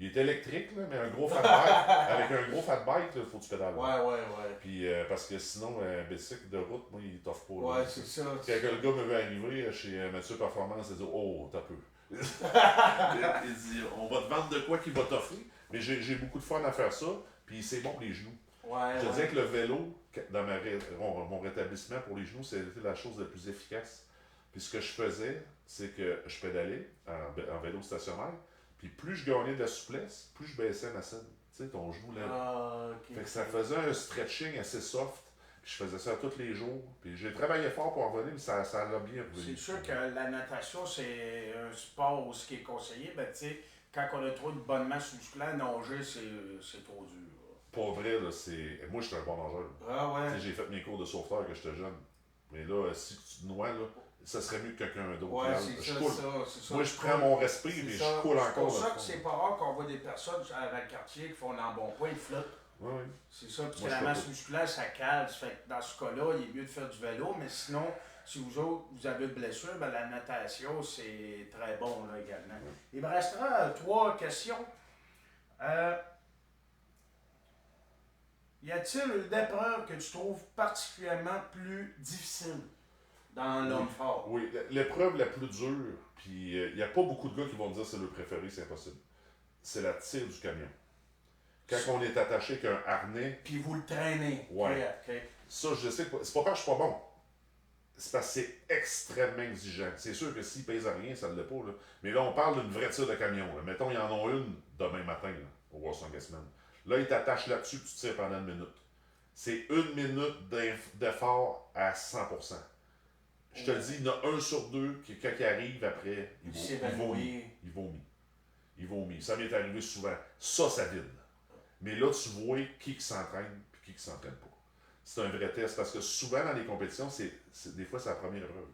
[SPEAKER 2] Il est électrique, là, mais un gros fat bike. Avec un gros fat bike, il faut que tu pédales.
[SPEAKER 1] Ouais.
[SPEAKER 2] Puis parce que sinon, un bicycle de route, moi, il t'offre pas.
[SPEAKER 1] Ouais,
[SPEAKER 2] Là.
[SPEAKER 1] c'est ça.
[SPEAKER 2] Quand le gars me veut arriver chez Mathieu Performance, il dit oh, t'as peu. Il dit on va te vendre de quoi qu'il va t'offrir. Mais j'ai beaucoup de fun à faire ça. Puis c'est bon pour les genoux.
[SPEAKER 1] Ouais,
[SPEAKER 2] Je disais que le vélo, dans mon rétablissement pour les genoux, c'était la chose la plus efficace. Puis ce que je faisais, c'est que je pédalais en vélo stationnaire. Puis plus je gagnais de la souplesse, plus je baissais ma selle. Tu sais, ton genou là.
[SPEAKER 1] Ah, ok.
[SPEAKER 2] Fait que ça faisait un stretching assez soft. Puis je faisais ça tous les jours. Puis j'ai travaillé fort pour en revenir, mais ça l'a bien revenu.
[SPEAKER 1] C'est sûr que la natation, c'est un sport où ce qui est conseillé. Ben, tu sais, quand on a trop de bonne masse musculaire, nager, c'est trop dur.
[SPEAKER 2] Pour vrai, là, c'est. Moi, j'étais un bon nageur.
[SPEAKER 1] Ah,
[SPEAKER 2] Tu
[SPEAKER 1] ouais.
[SPEAKER 2] sais, j'ai fait mes cours de sauveteur quand j'étais jeune. Mais là, si tu te noies, là, ça serait mieux que quelqu'un d'autre.
[SPEAKER 1] Ouais,
[SPEAKER 2] Là,
[SPEAKER 1] c'est
[SPEAKER 2] je
[SPEAKER 1] ça,
[SPEAKER 2] coule.
[SPEAKER 1] c'est ça.
[SPEAKER 2] Moi, je prends mon respire
[SPEAKER 1] C'est
[SPEAKER 2] et
[SPEAKER 1] ça.
[SPEAKER 2] je coule
[SPEAKER 1] C'est
[SPEAKER 2] encore.
[SPEAKER 1] pour ça
[SPEAKER 2] dans
[SPEAKER 1] que
[SPEAKER 2] le
[SPEAKER 1] c'est
[SPEAKER 2] fond.
[SPEAKER 1] pas rare qu'on voit des personnes dans le quartier qui font l'embonpoint, ils flottent.
[SPEAKER 2] Ouais, ouais.
[SPEAKER 1] C'est ça, parce
[SPEAKER 2] Moi,
[SPEAKER 1] que
[SPEAKER 2] je
[SPEAKER 1] la
[SPEAKER 2] fais
[SPEAKER 1] masse
[SPEAKER 2] pas.
[SPEAKER 1] musculaire, ça cale. Ça fait que dans ce cas-là, il est mieux de faire du vélo, mais sinon, si vous autres, vous avez une blessure, ben, la natation, c'est très bon là, également. Il me restera 3 questions. Y a-t-il une épreuve que tu trouves particulièrement plus difficile dans l'homme fort?
[SPEAKER 2] Oui, l'épreuve la plus dure, puis il n'y a pas beaucoup de gars qui vont me dire que c'est le préféré, c'est impossible. C'est la tire du camion. Quand on est attaché avec un harnais,
[SPEAKER 1] Puis vous le traînez.
[SPEAKER 2] Ouais.
[SPEAKER 1] Ok.
[SPEAKER 2] ça, je sais que c'est pas parce que je suis pas bon. C'est parce que c'est extrêmement exigeant. C'est sûr que s'il pèse à rien, ça ne l'est pas. Là. Mais là, on parle d'une vraie tire de camion. Là. Mettons, ils en ont une demain matin là, au Warson Gassman. Là, ils t'attachent là-dessus et tu tires pendant une minute. C'est une minute d'effort à 100%. Je te le dis, il y en a un sur deux qui, quand il arrive après, il vomit. Il vomit. Il vomit. Ça m'est arrivé souvent. Ça vide. Mais là, tu vois qui s'entraîne et qui s'entraîne pas. C'est un vrai test parce que souvent dans les compétitions, des fois, c'est la première épreuve.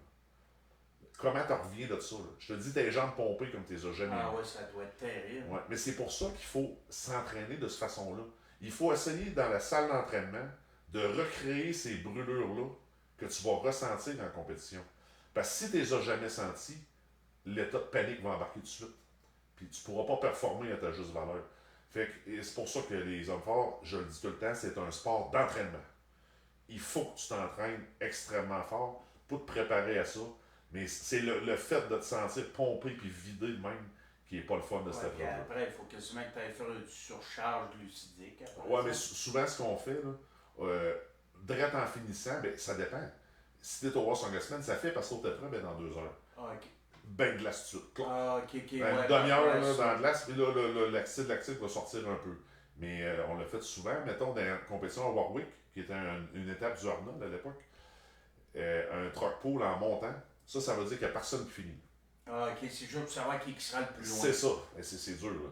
[SPEAKER 2] Comment tu reviens de ça? Là? Je te dis, tes jambes pompées comme tu les as jamais
[SPEAKER 1] Ah
[SPEAKER 2] eues.
[SPEAKER 1] ouais, ça doit être terrible.
[SPEAKER 2] Ouais, mais c'est pour ça qu'il faut s'entraîner de cette façon-là. Il faut essayer dans la salle d'entraînement de recréer ces brûlures-là que tu vas ressentir dans la compétition. Parce que si tu les as jamais senties, l'état de panique va embarquer tout de suite. Puis tu ne pourras pas performer à ta juste valeur. Fait que, et c'est pour ça que les hommes forts, je le dis tout le temps, c'est un sport d'entraînement. Il faut que tu t'entraînes extrêmement fort pour te préparer à ça. Mais c'est le fait de te sentir pompé puis vidé de même qui n'est pas le fun de cette
[SPEAKER 1] Puis
[SPEAKER 2] épreuve-là.
[SPEAKER 1] après, il faut quasiment que tu ailles faire une surcharge glucidique. Après
[SPEAKER 2] Ouais,
[SPEAKER 1] ça.
[SPEAKER 2] mais souvent, ce qu'on fait, là, direct en finissant, ben, ça dépend. Si t'es au Warson Gassman, ça fait parce que l'autre épreuve est dans 2 heures.
[SPEAKER 1] Ah, ok.
[SPEAKER 2] Ben de glace tout de suite.
[SPEAKER 1] Ah, ok, ok.
[SPEAKER 2] Ben,
[SPEAKER 1] Ouais,
[SPEAKER 2] une demi-heure
[SPEAKER 1] ouais,
[SPEAKER 2] là,
[SPEAKER 1] ça.
[SPEAKER 2] dans la glace, puis là, l'acide lactique va sortir un peu. Mais on l'a fait souvent, mettons, dans la compétition à Warwick, qui était une étape du Arnold à l'époque, un truck pool en montant, ça veut dire qu'il n'y a personne qui finit.
[SPEAKER 1] Ah, ok, c'est juste pour savoir qui sera le plus loin.
[SPEAKER 2] C'est ça. Mais c'est dur, là.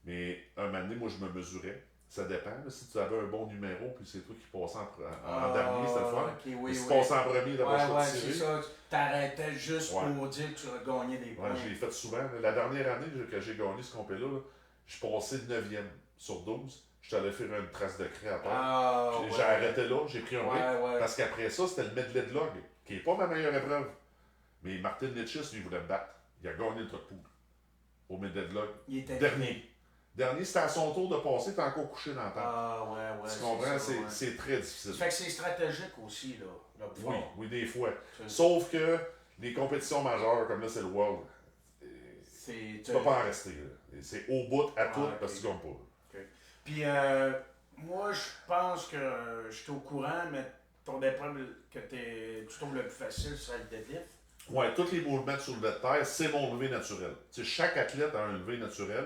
[SPEAKER 2] Mais un moment donné, moi, je me mesurais. Ça dépend. Là, si tu avais un bon numéro, puis c'est toi qui passais en dernier, c'était le fun.
[SPEAKER 1] Ok, oui,
[SPEAKER 2] Mais si tu
[SPEAKER 1] oui.
[SPEAKER 2] passais en premier, d'abord, je
[SPEAKER 1] Ouais,
[SPEAKER 2] te
[SPEAKER 1] c'est
[SPEAKER 2] tirer.
[SPEAKER 1] ça. T'arrêtais juste
[SPEAKER 2] Ouais.
[SPEAKER 1] pour dire que tu as gagné des points.
[SPEAKER 2] Ouais, je l'ai fait souvent. La dernière année que j'ai gagné ce compé-là, là, je passais 9e sur 12. J'étais allé faire une trace de craie à terre.
[SPEAKER 1] Ah,
[SPEAKER 2] J'ai
[SPEAKER 1] ouais.
[SPEAKER 2] arrêté là, j'ai pris un break.
[SPEAKER 1] Ouais.
[SPEAKER 2] Parce qu'après ça, c'était le medley de log, qui n'est pas ma meilleure épreuve. Mais Martin Nitschis, lui, voulait me battre. Il a gagné le truc pool. Au medley de log.
[SPEAKER 1] Il était
[SPEAKER 2] Dernier. Dernier, c'était à son tour de passer, t'es encore couché dans le temps.
[SPEAKER 1] Ah, ouais.
[SPEAKER 2] Tu comprends?
[SPEAKER 1] ça, ouais.
[SPEAKER 2] C'est très difficile.
[SPEAKER 1] Ça fait que c'est stratégique aussi, là. Le
[SPEAKER 2] Oui,
[SPEAKER 1] pouvoir.
[SPEAKER 2] oui, des fois.
[SPEAKER 1] Tu-
[SPEAKER 2] Sauf que les compétitions majeures, comme là, c'est le World,
[SPEAKER 1] C'est.
[SPEAKER 2] tu peux pas en rester. Là. C'est au bout à tout
[SPEAKER 1] ok.
[SPEAKER 2] parce que tu gagnes pas.
[SPEAKER 1] Puis, moi, je pense que je suis au courant, mais ton épreuve que tu trouves le plus facile, c'est le deadlift?
[SPEAKER 2] Ouais, tous les mouvements de soulevé de terre, c'est mon levé naturel. Tu sais, chaque athlète a un levé naturel,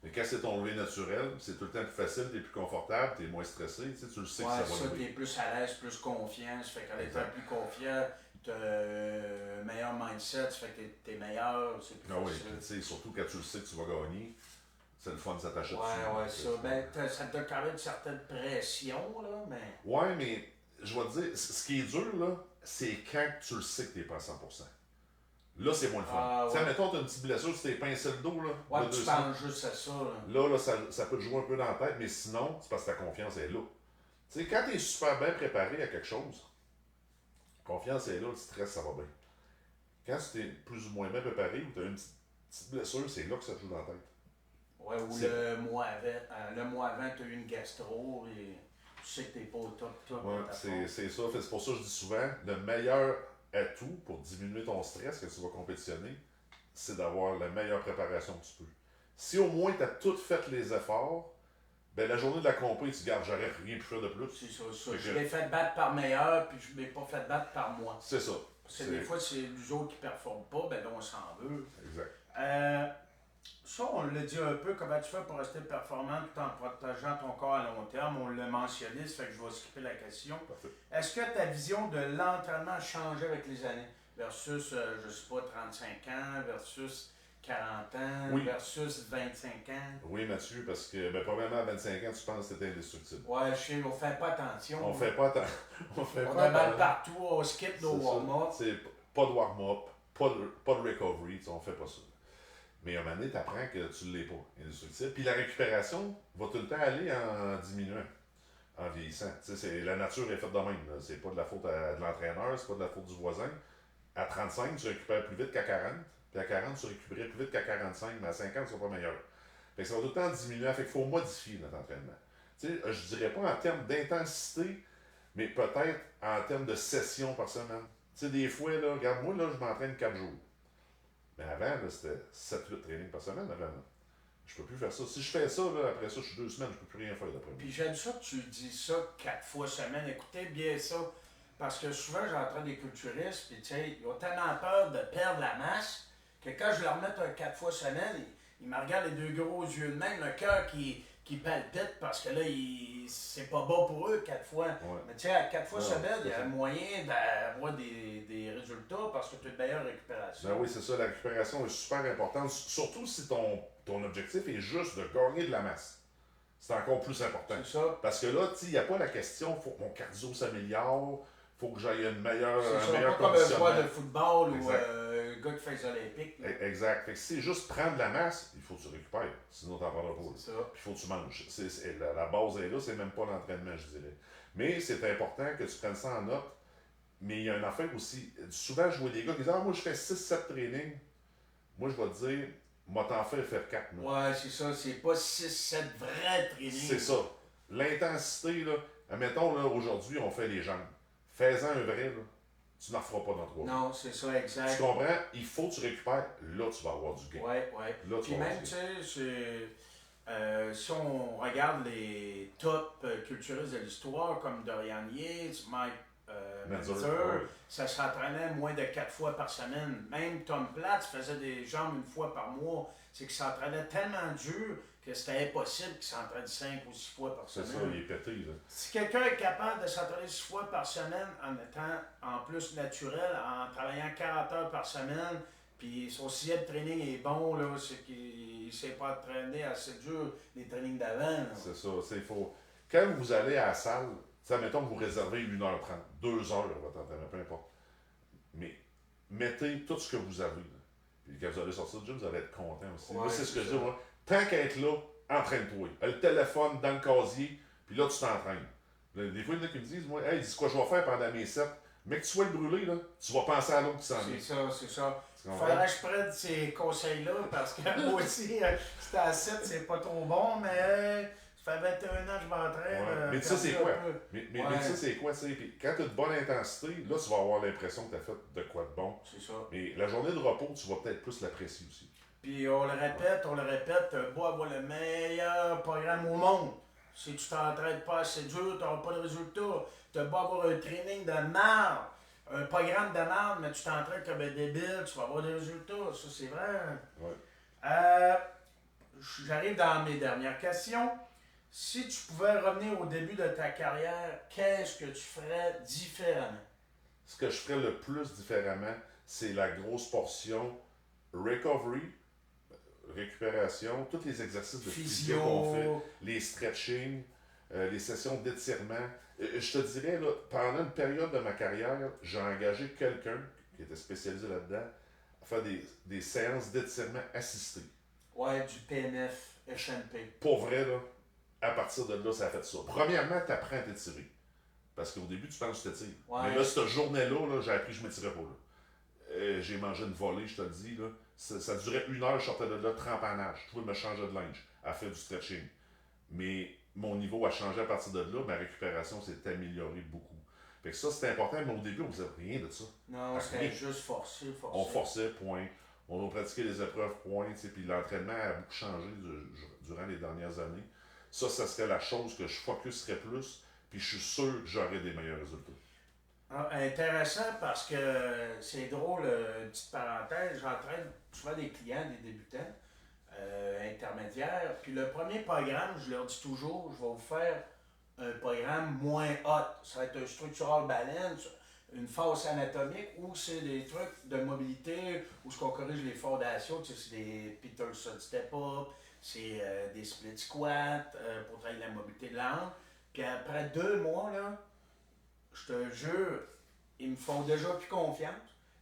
[SPEAKER 2] mais quand c'est ton levé naturel, c'est tout le temps plus facile, t'es plus confortable, t'es moins stressé, tu le sais que ça va
[SPEAKER 1] ça,
[SPEAKER 2] lever.
[SPEAKER 1] t'es plus à l'aise, plus confiant, ça fait qu'en étant plus confiant, t'as un meilleur mindset, ça fait que t'es meilleur, c'est plus
[SPEAKER 2] Ah oui,
[SPEAKER 1] facile.
[SPEAKER 2] tu sais, surtout quand tu le sais que tu vas gagner, c'est le fun de s'attacher dessus.
[SPEAKER 1] Ouais, ça. Ben, ça te donne quand même une certaine pression, là, mais...
[SPEAKER 2] Ouais, mais je vais te dire, ce qui est dur, là, c'est quand tu le sais que t'es pas à 100%. Là, c'est moins le fun.
[SPEAKER 1] Ah,
[SPEAKER 2] Tu sais,
[SPEAKER 1] ouais.
[SPEAKER 2] mettons, t'as une petite blessure, tu t'es pincé le dos, là.
[SPEAKER 1] Ouais,
[SPEAKER 2] de
[SPEAKER 1] tu
[SPEAKER 2] 2
[SPEAKER 1] penses juste à ça, là.
[SPEAKER 2] Là, ça peut te jouer un peu dans la tête, mais sinon, c'est parce que ta confiance est là. Tu sais, quand tu es super bien préparé à quelque chose, la confiance est là, le stress, ça va bien. Quand tu es plus ou moins bien préparé ou tu as une petite blessure, c'est là que ça te joue dans la tête.
[SPEAKER 1] Ouais, ou le mois avant, tu as eu une gastro et tu sais que t'es pas au top.
[SPEAKER 2] Ouais, c'est ça. C'est pour ça que je dis souvent, le meilleur atout pour diminuer ton stress quand tu vas compétitionner, c'est d'avoir la meilleure préparation que tu peux. Si au moins tu as tout fait les efforts, ben la journée de la compé, tu gardes, j'aurais rien pu faire de plus.
[SPEAKER 1] C'est ça. Je l'ai fait battre par meilleur, puis je l'ai pas fait battre par moi.
[SPEAKER 2] C'est ça.
[SPEAKER 1] Parce que des fois, c'est nous autres qui ne performent pas, ben là, on s'en veut.
[SPEAKER 2] Exact.
[SPEAKER 1] Ça, on l'a dit un peu, comment tu fais pour rester performant tout en protégeant ton corps à long terme. On l'a mentionné, ça fait que je vais skipper la question.
[SPEAKER 2] Parfait.
[SPEAKER 1] Est-ce que ta vision de l'entraînement a changé avec les années? Versus, je sais pas, 35 ans, versus 40 ans,
[SPEAKER 2] Oui.
[SPEAKER 1] versus 25 ans?
[SPEAKER 2] Oui, Mathieu, parce que probablement à 25 ans, tu penses que c'était indestructible.
[SPEAKER 1] Ouais, je sais, on fait pas attention.
[SPEAKER 2] On fait pas tant. On fait
[SPEAKER 1] On
[SPEAKER 2] pas
[SPEAKER 1] a mal
[SPEAKER 2] tant.
[SPEAKER 1] partout, on skip nos
[SPEAKER 2] C'est ça.
[SPEAKER 1] warm-up.
[SPEAKER 2] C'est pas de warm-up, pas de recovery, on fait pas ça. Mais à un moment donné, tu apprends que tu ne l'es pas, indestructible. Puis la récupération va tout le temps aller en diminuant, en vieillissant. La nature est faite de même. Là. C'est pas de la faute de l'entraîneur, c'est pas de la faute du voisin. À 35, tu récupères plus vite qu'à 40. Puis à 40, tu récupérais plus vite qu'à 45. Mais à 50, tu ne sera pas meilleur. Fait que ça va tout le temps diminuer. Fait qu'il faut modifier notre entraînement. Je dirais pas en termes d'intensité, mais peut-être en termes de sessions par semaine. Des fois, là, regarde, moi, là, je m'entraîne 4 jours. Mais avant, là, c'était 7-8 trainings par semaine. Avant, là. Je peux plus faire ça. Si je fais ça, là, après ça, je suis 2 semaines, je peux plus rien faire d'après moi.
[SPEAKER 1] Puis j'aime ça que tu dis ça 4 fois semaine. Écoutez bien ça. Parce que souvent, j'entraîne des culturistes, puis tu sais, ils ont tellement peur de perdre la masse que quand je leur mets un 4 fois semaine, ils me regardent les deux gros yeux de même, le cœur qui palpite parce que là, c'est pas bon pour eux 4 fois.
[SPEAKER 2] Ouais.
[SPEAKER 1] Mais tu sais, à 4 fois
[SPEAKER 2] Non,
[SPEAKER 1] semaine, il y
[SPEAKER 2] c'est
[SPEAKER 1] a
[SPEAKER 2] ça.
[SPEAKER 1] moyen d'avoir des résultats parce que tu as une meilleure récupération.
[SPEAKER 2] Ben oui, c'est ça. La récupération est super importante. Surtout si ton objectif est juste de gagner de la masse. C'est encore plus important.
[SPEAKER 1] C'est ça.
[SPEAKER 2] Parce que là, il n'y a pas la question, faut que mon cardio s'améliore, faut que j'aille une meilleure,
[SPEAKER 1] C'est
[SPEAKER 2] un
[SPEAKER 1] ça,
[SPEAKER 2] meilleur
[SPEAKER 1] pas comme un
[SPEAKER 2] conditionnement.
[SPEAKER 1] joueur de football ou
[SPEAKER 2] Exact.
[SPEAKER 1] un gars qui fait les Olympiques. là.
[SPEAKER 2] Exact. Fait que si c'est juste prendre de la masse, il faut que tu récupères. Sinon, tu n'en prendras pas.
[SPEAKER 1] C'est ça.
[SPEAKER 2] Puis il faut que tu manges. La base est là, c'est même pas l'entraînement, je dirais. Mais c'est important que tu prennes ça en note. Mais il y a une affaire aussi. Souvent, je vois des gars qui disent ah, moi, je fais 6-7 trainings. Moi, je vais te dire, moi, t'en faire 4.
[SPEAKER 1] Ouais, c'est ça. C'est pas 6-7 vrais trainings.
[SPEAKER 2] C'est ça. L'intensité, là, admettons, là, aujourd'hui, on fait les jambes. Fais-en un vrai, là. Tu n'en feras pas dans 3
[SPEAKER 1] Non, c'est ça, exact.
[SPEAKER 2] Tu comprends? Il faut que tu récupères. Là, tu vas avoir du gain.
[SPEAKER 1] Ouais.
[SPEAKER 2] Là, tu
[SPEAKER 1] Puis
[SPEAKER 2] vas avoir
[SPEAKER 1] même,
[SPEAKER 2] du
[SPEAKER 1] tu
[SPEAKER 2] gain.
[SPEAKER 1] sais, si on regarde les top culturistes de l'histoire, comme Dorian Yates, Mike
[SPEAKER 2] Meltzer,
[SPEAKER 1] Meltzer,
[SPEAKER 2] ouais.
[SPEAKER 1] ça s'entraînait moins de 4 fois par semaine. Même Tom Platz faisait des jambes une fois par mois. C'est qu'il s'entraînait tellement dur que c'était impossible qu'il s'entraîne 5 ou 6 fois par
[SPEAKER 2] C'est ça,
[SPEAKER 1] semaine.
[SPEAKER 2] il est pété, là.
[SPEAKER 1] Si quelqu'un est capable de s'entraîner 6 fois par semaine en étant en plus naturel, en travaillant 40 heures par semaine, puis son sixième training est bon, là, c'est qu'il ne s'est pas entraîné assez dur les trainings d'avant. là.
[SPEAKER 2] C'est ça. C'est faux. Quand vous allez à la salle, mettons que vous réservez 1h30, 2 heures votre entraînement, peu importe. Mais mettez tout ce que vous avez. Là. Puis quand vous allez sortir du gym, vous allez être content aussi.
[SPEAKER 1] Ouais,
[SPEAKER 2] moi, c'est ce que
[SPEAKER 1] c'est
[SPEAKER 2] je dis,
[SPEAKER 1] ça.
[SPEAKER 2] moi. Tant qu'à être là, entraîne-toi. Le téléphone dans le casier, puis là, tu t'entraînes. Là, des fois, il y en a qui me disent, moi, hey, dis quoi je vais faire pendant mes 7. Mais que tu sois le brûlé, là, tu vas penser à l'autre qui s'en vient.
[SPEAKER 1] C'est ça.
[SPEAKER 2] Tu comprends?
[SPEAKER 1] Faudrait que je prenne ces conseils-là parce que moi aussi, c'était à 7, c'est pas trop bon, mais ça fait 21 ans que je m'entraîne.
[SPEAKER 2] Ouais. Mais ça, c'est
[SPEAKER 1] perdu
[SPEAKER 2] quoi?
[SPEAKER 1] un peu.
[SPEAKER 2] Mais
[SPEAKER 1] Ouais.
[SPEAKER 2] ça, c'est quoi? Puis quand tu as de bonne intensité, là, tu vas avoir l'impression que tu as fait de quoi de bon.
[SPEAKER 1] C'est ça.
[SPEAKER 2] Mais la journée de repos, tu vas peut-être plus l'apprécier aussi.
[SPEAKER 1] Puis on le répète, beau avoir le meilleur programme au monde. Si tu t'entraînes pas assez dur, tu n'auras pas de résultat. Tu vas avoir un training de merde, un programme de merde, mais tu t'entraînes comme un débile, tu vas avoir des résultats. Ça, c'est vrai.
[SPEAKER 2] Ouais.
[SPEAKER 1] J'arrive dans mes dernières questions. Si tu pouvais revenir au début de ta carrière, qu'est-ce que tu ferais différemment?
[SPEAKER 2] Ce que je ferais le plus différemment, c'est la grosse portion recovery, récupération, tous les exercices de physio qu'on fait, les stretching, les sessions d'étirement. Je te dirais, là, pendant une période de ma carrière, j'ai engagé quelqu'un qui était spécialisé là-dedans à faire des séances d'étirement assistées.
[SPEAKER 1] Ouais, du PNF, HNP.
[SPEAKER 2] Pour vrai, là, à partir de là, ça a fait ça. Premièrement, tu apprends à t'étirer. Parce qu'au début, tu penses que tu t'étires.
[SPEAKER 1] Ouais.
[SPEAKER 2] Mais là, cette journée-là, là, j'ai appris que je ne m'étirais pas. Là. J'ai mangé une volée, je te le dis. Là. Ça durait 1 heure, je sortais de là, trempé en nage. Je pouvais me changer de linge, à faire du stretching. Mais mon niveau a changé à partir de là. Ma récupération s'est améliorée beaucoup. Fait que ça, c'était important, mais au début, on ne faisait rien de ça.
[SPEAKER 1] Non, c'était juste forcer.
[SPEAKER 2] On forçait, point. On pratiquait les épreuves, point. Puis l'entraînement a beaucoup changé durant les dernières années. Ça serait la chose que je focuserais plus. Puis je suis sûr que j'aurai des meilleurs résultats.
[SPEAKER 1] Ah, intéressant parce que c'est drôle, une petite parenthèse, j'entraîne souvent des clients, des débutants, intermédiaires. Puis le premier programme, je leur dis toujours, je vais vous faire un programme moins hot. Ça va être un structural balance, une force anatomique ou c'est des trucs de mobilité où ce qu'on corrige les fondations, tu sais, c'est des Peterson step-up, c'est des split squats pour travailler la mobilité de l'angle. Puis après 2 mois, là, je te jure, ils me font déjà plus confiance.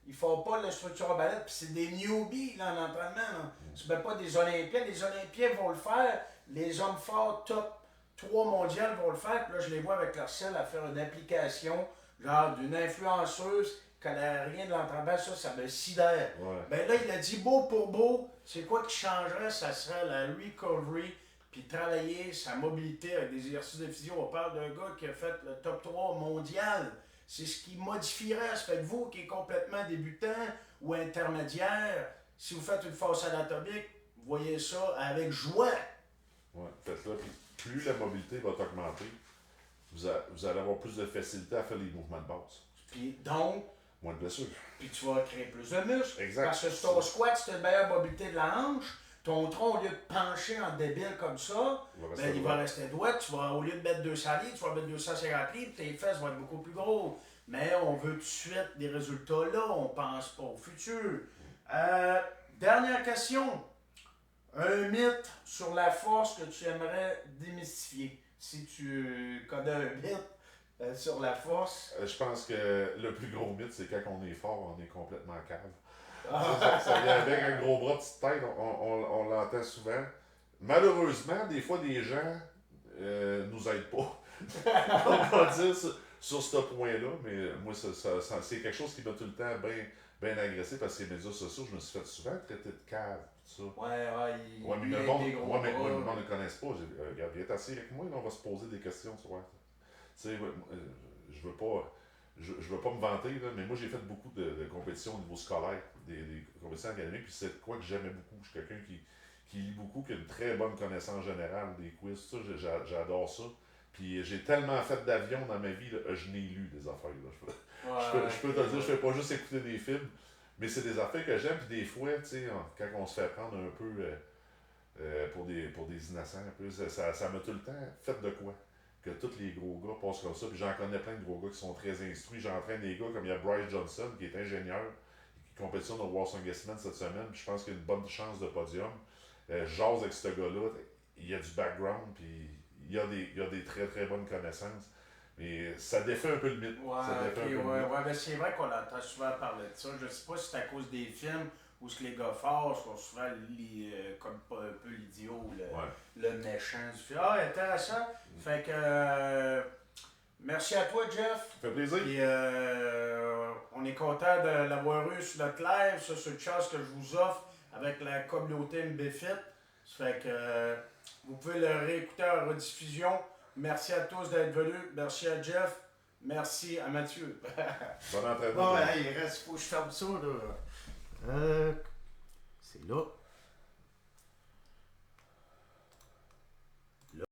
[SPEAKER 1] Ils font pas le structure balade, puis c'est des newbies là, en entraînement. C'est même pas des Olympiens. Les Olympiens vont le faire. Les hommes forts top 3 mondial vont le faire. Puis là, je les vois avec leur selle à faire une application, genre d'une influenceuse qui connaît rien de l'entraînement. Ça me sidère.
[SPEAKER 2] Ouais.
[SPEAKER 1] Ben là, il a dit beau pour beau. C'est quoi qui changerait? Ça serait la recovery. Puis travailler sa mobilité avec des exercices de physio. On parle d'un gars qui a fait le top 3 mondial. C'est ce qui modifierait. Ça fait que vous qui êtes complètement débutant ou intermédiaire, si vous faites une force anatomique, vous voyez ça avec joie.
[SPEAKER 2] Ouais, faites-le. Puis plus la mobilité va augmenter, vous allez avoir plus de facilité à faire les mouvements de base.
[SPEAKER 1] Puis donc,
[SPEAKER 2] moins de blessures.
[SPEAKER 1] Puis tu vas créer plus de muscles.
[SPEAKER 2] Exact.
[SPEAKER 1] Parce que sur ton squat, si tu as une meilleure mobilité de la hanche, ton tronc, au lieu de pencher en débile comme ça, il va rester droit. Tu vas, au lieu de mettre 200 livres, tu vas mettre 250 livres, tes fesses vont être beaucoup plus gros. Mais on veut tout de suite des résultats là, on pense pas au futur. Dernière question. Un mythe sur la force que tu aimerais démystifier. Si tu connais un mythe sur la force.
[SPEAKER 2] Je pense que le plus gros mythe, c'est quand on est fort, on est complètement cave. Ça vient avec un gros bras, petite tête, on l'entend souvent. Malheureusement, des fois, des gens nous aident pas. On va dire sur ce point-là, mais moi, c'est quelque chose qui m'a tout le temps bien agressé parce que les médias sociaux, je me suis fait souvent traiter de cave, tout ça.
[SPEAKER 1] Ouais,
[SPEAKER 2] mais le monde ne le connaisse pas. Regarde, viens t'asseoir avec moi, là, on va se poser des questions, tu vois. Tu sais, je veux pas me vanter, là, mais moi j'ai fait beaucoup de compétitions au niveau scolaire, des compétitions académiques, puis c'est quoi que j'aimais beaucoup. Je suis quelqu'un qui lit beaucoup, qui a une très bonne connaissance générale des quiz, tout ça, j'adore ça. Puis j'ai tellement fait d'avion dans ma vie, là, je n'ai lu des affaires. Là. Je peux te dire, je fais pas juste écouter des films, mais c'est des affaires que j'aime, puis des fois, tu sais, quand on se fait prendre un peu pour des innocents, un peu, ça m'a tout le temps fait de quoi? Que tous les gros gars passent comme ça. Puis j'en connais plein de gros gars qui sont très instruits. J'entraîne des gars comme il y a Bryce Johnson, qui est ingénieur, qui compétitionne au World Songessman cette semaine. Puis je pense qu'il a une bonne chance de podium. Jase avec ce gars-là, il y a du background, puis il y a des très très bonnes connaissances. Mais ça défait un peu le mythe.
[SPEAKER 1] Mais c'est vrai qu'on entend souvent parler de ça. Je sais pas si c'est à cause des films où les gars forts sont souvent comme un peu l'idiot ou le méchant du film. Intéressant. Fait que merci à toi, Jeff.
[SPEAKER 2] Ça fait plaisir.
[SPEAKER 1] Puis, on est content de l'avoir eu sur notre live. Ça, c'est une chance que je vous offre avec la communauté MBFit. Ça fait que vous pouvez le réécouter en rediffusion. Merci à tous d'être venus. Merci à Jeff. Merci à Mathieu.
[SPEAKER 2] Bon entraînement.
[SPEAKER 1] Il reste, faut que je ferme ça, là. C'est là.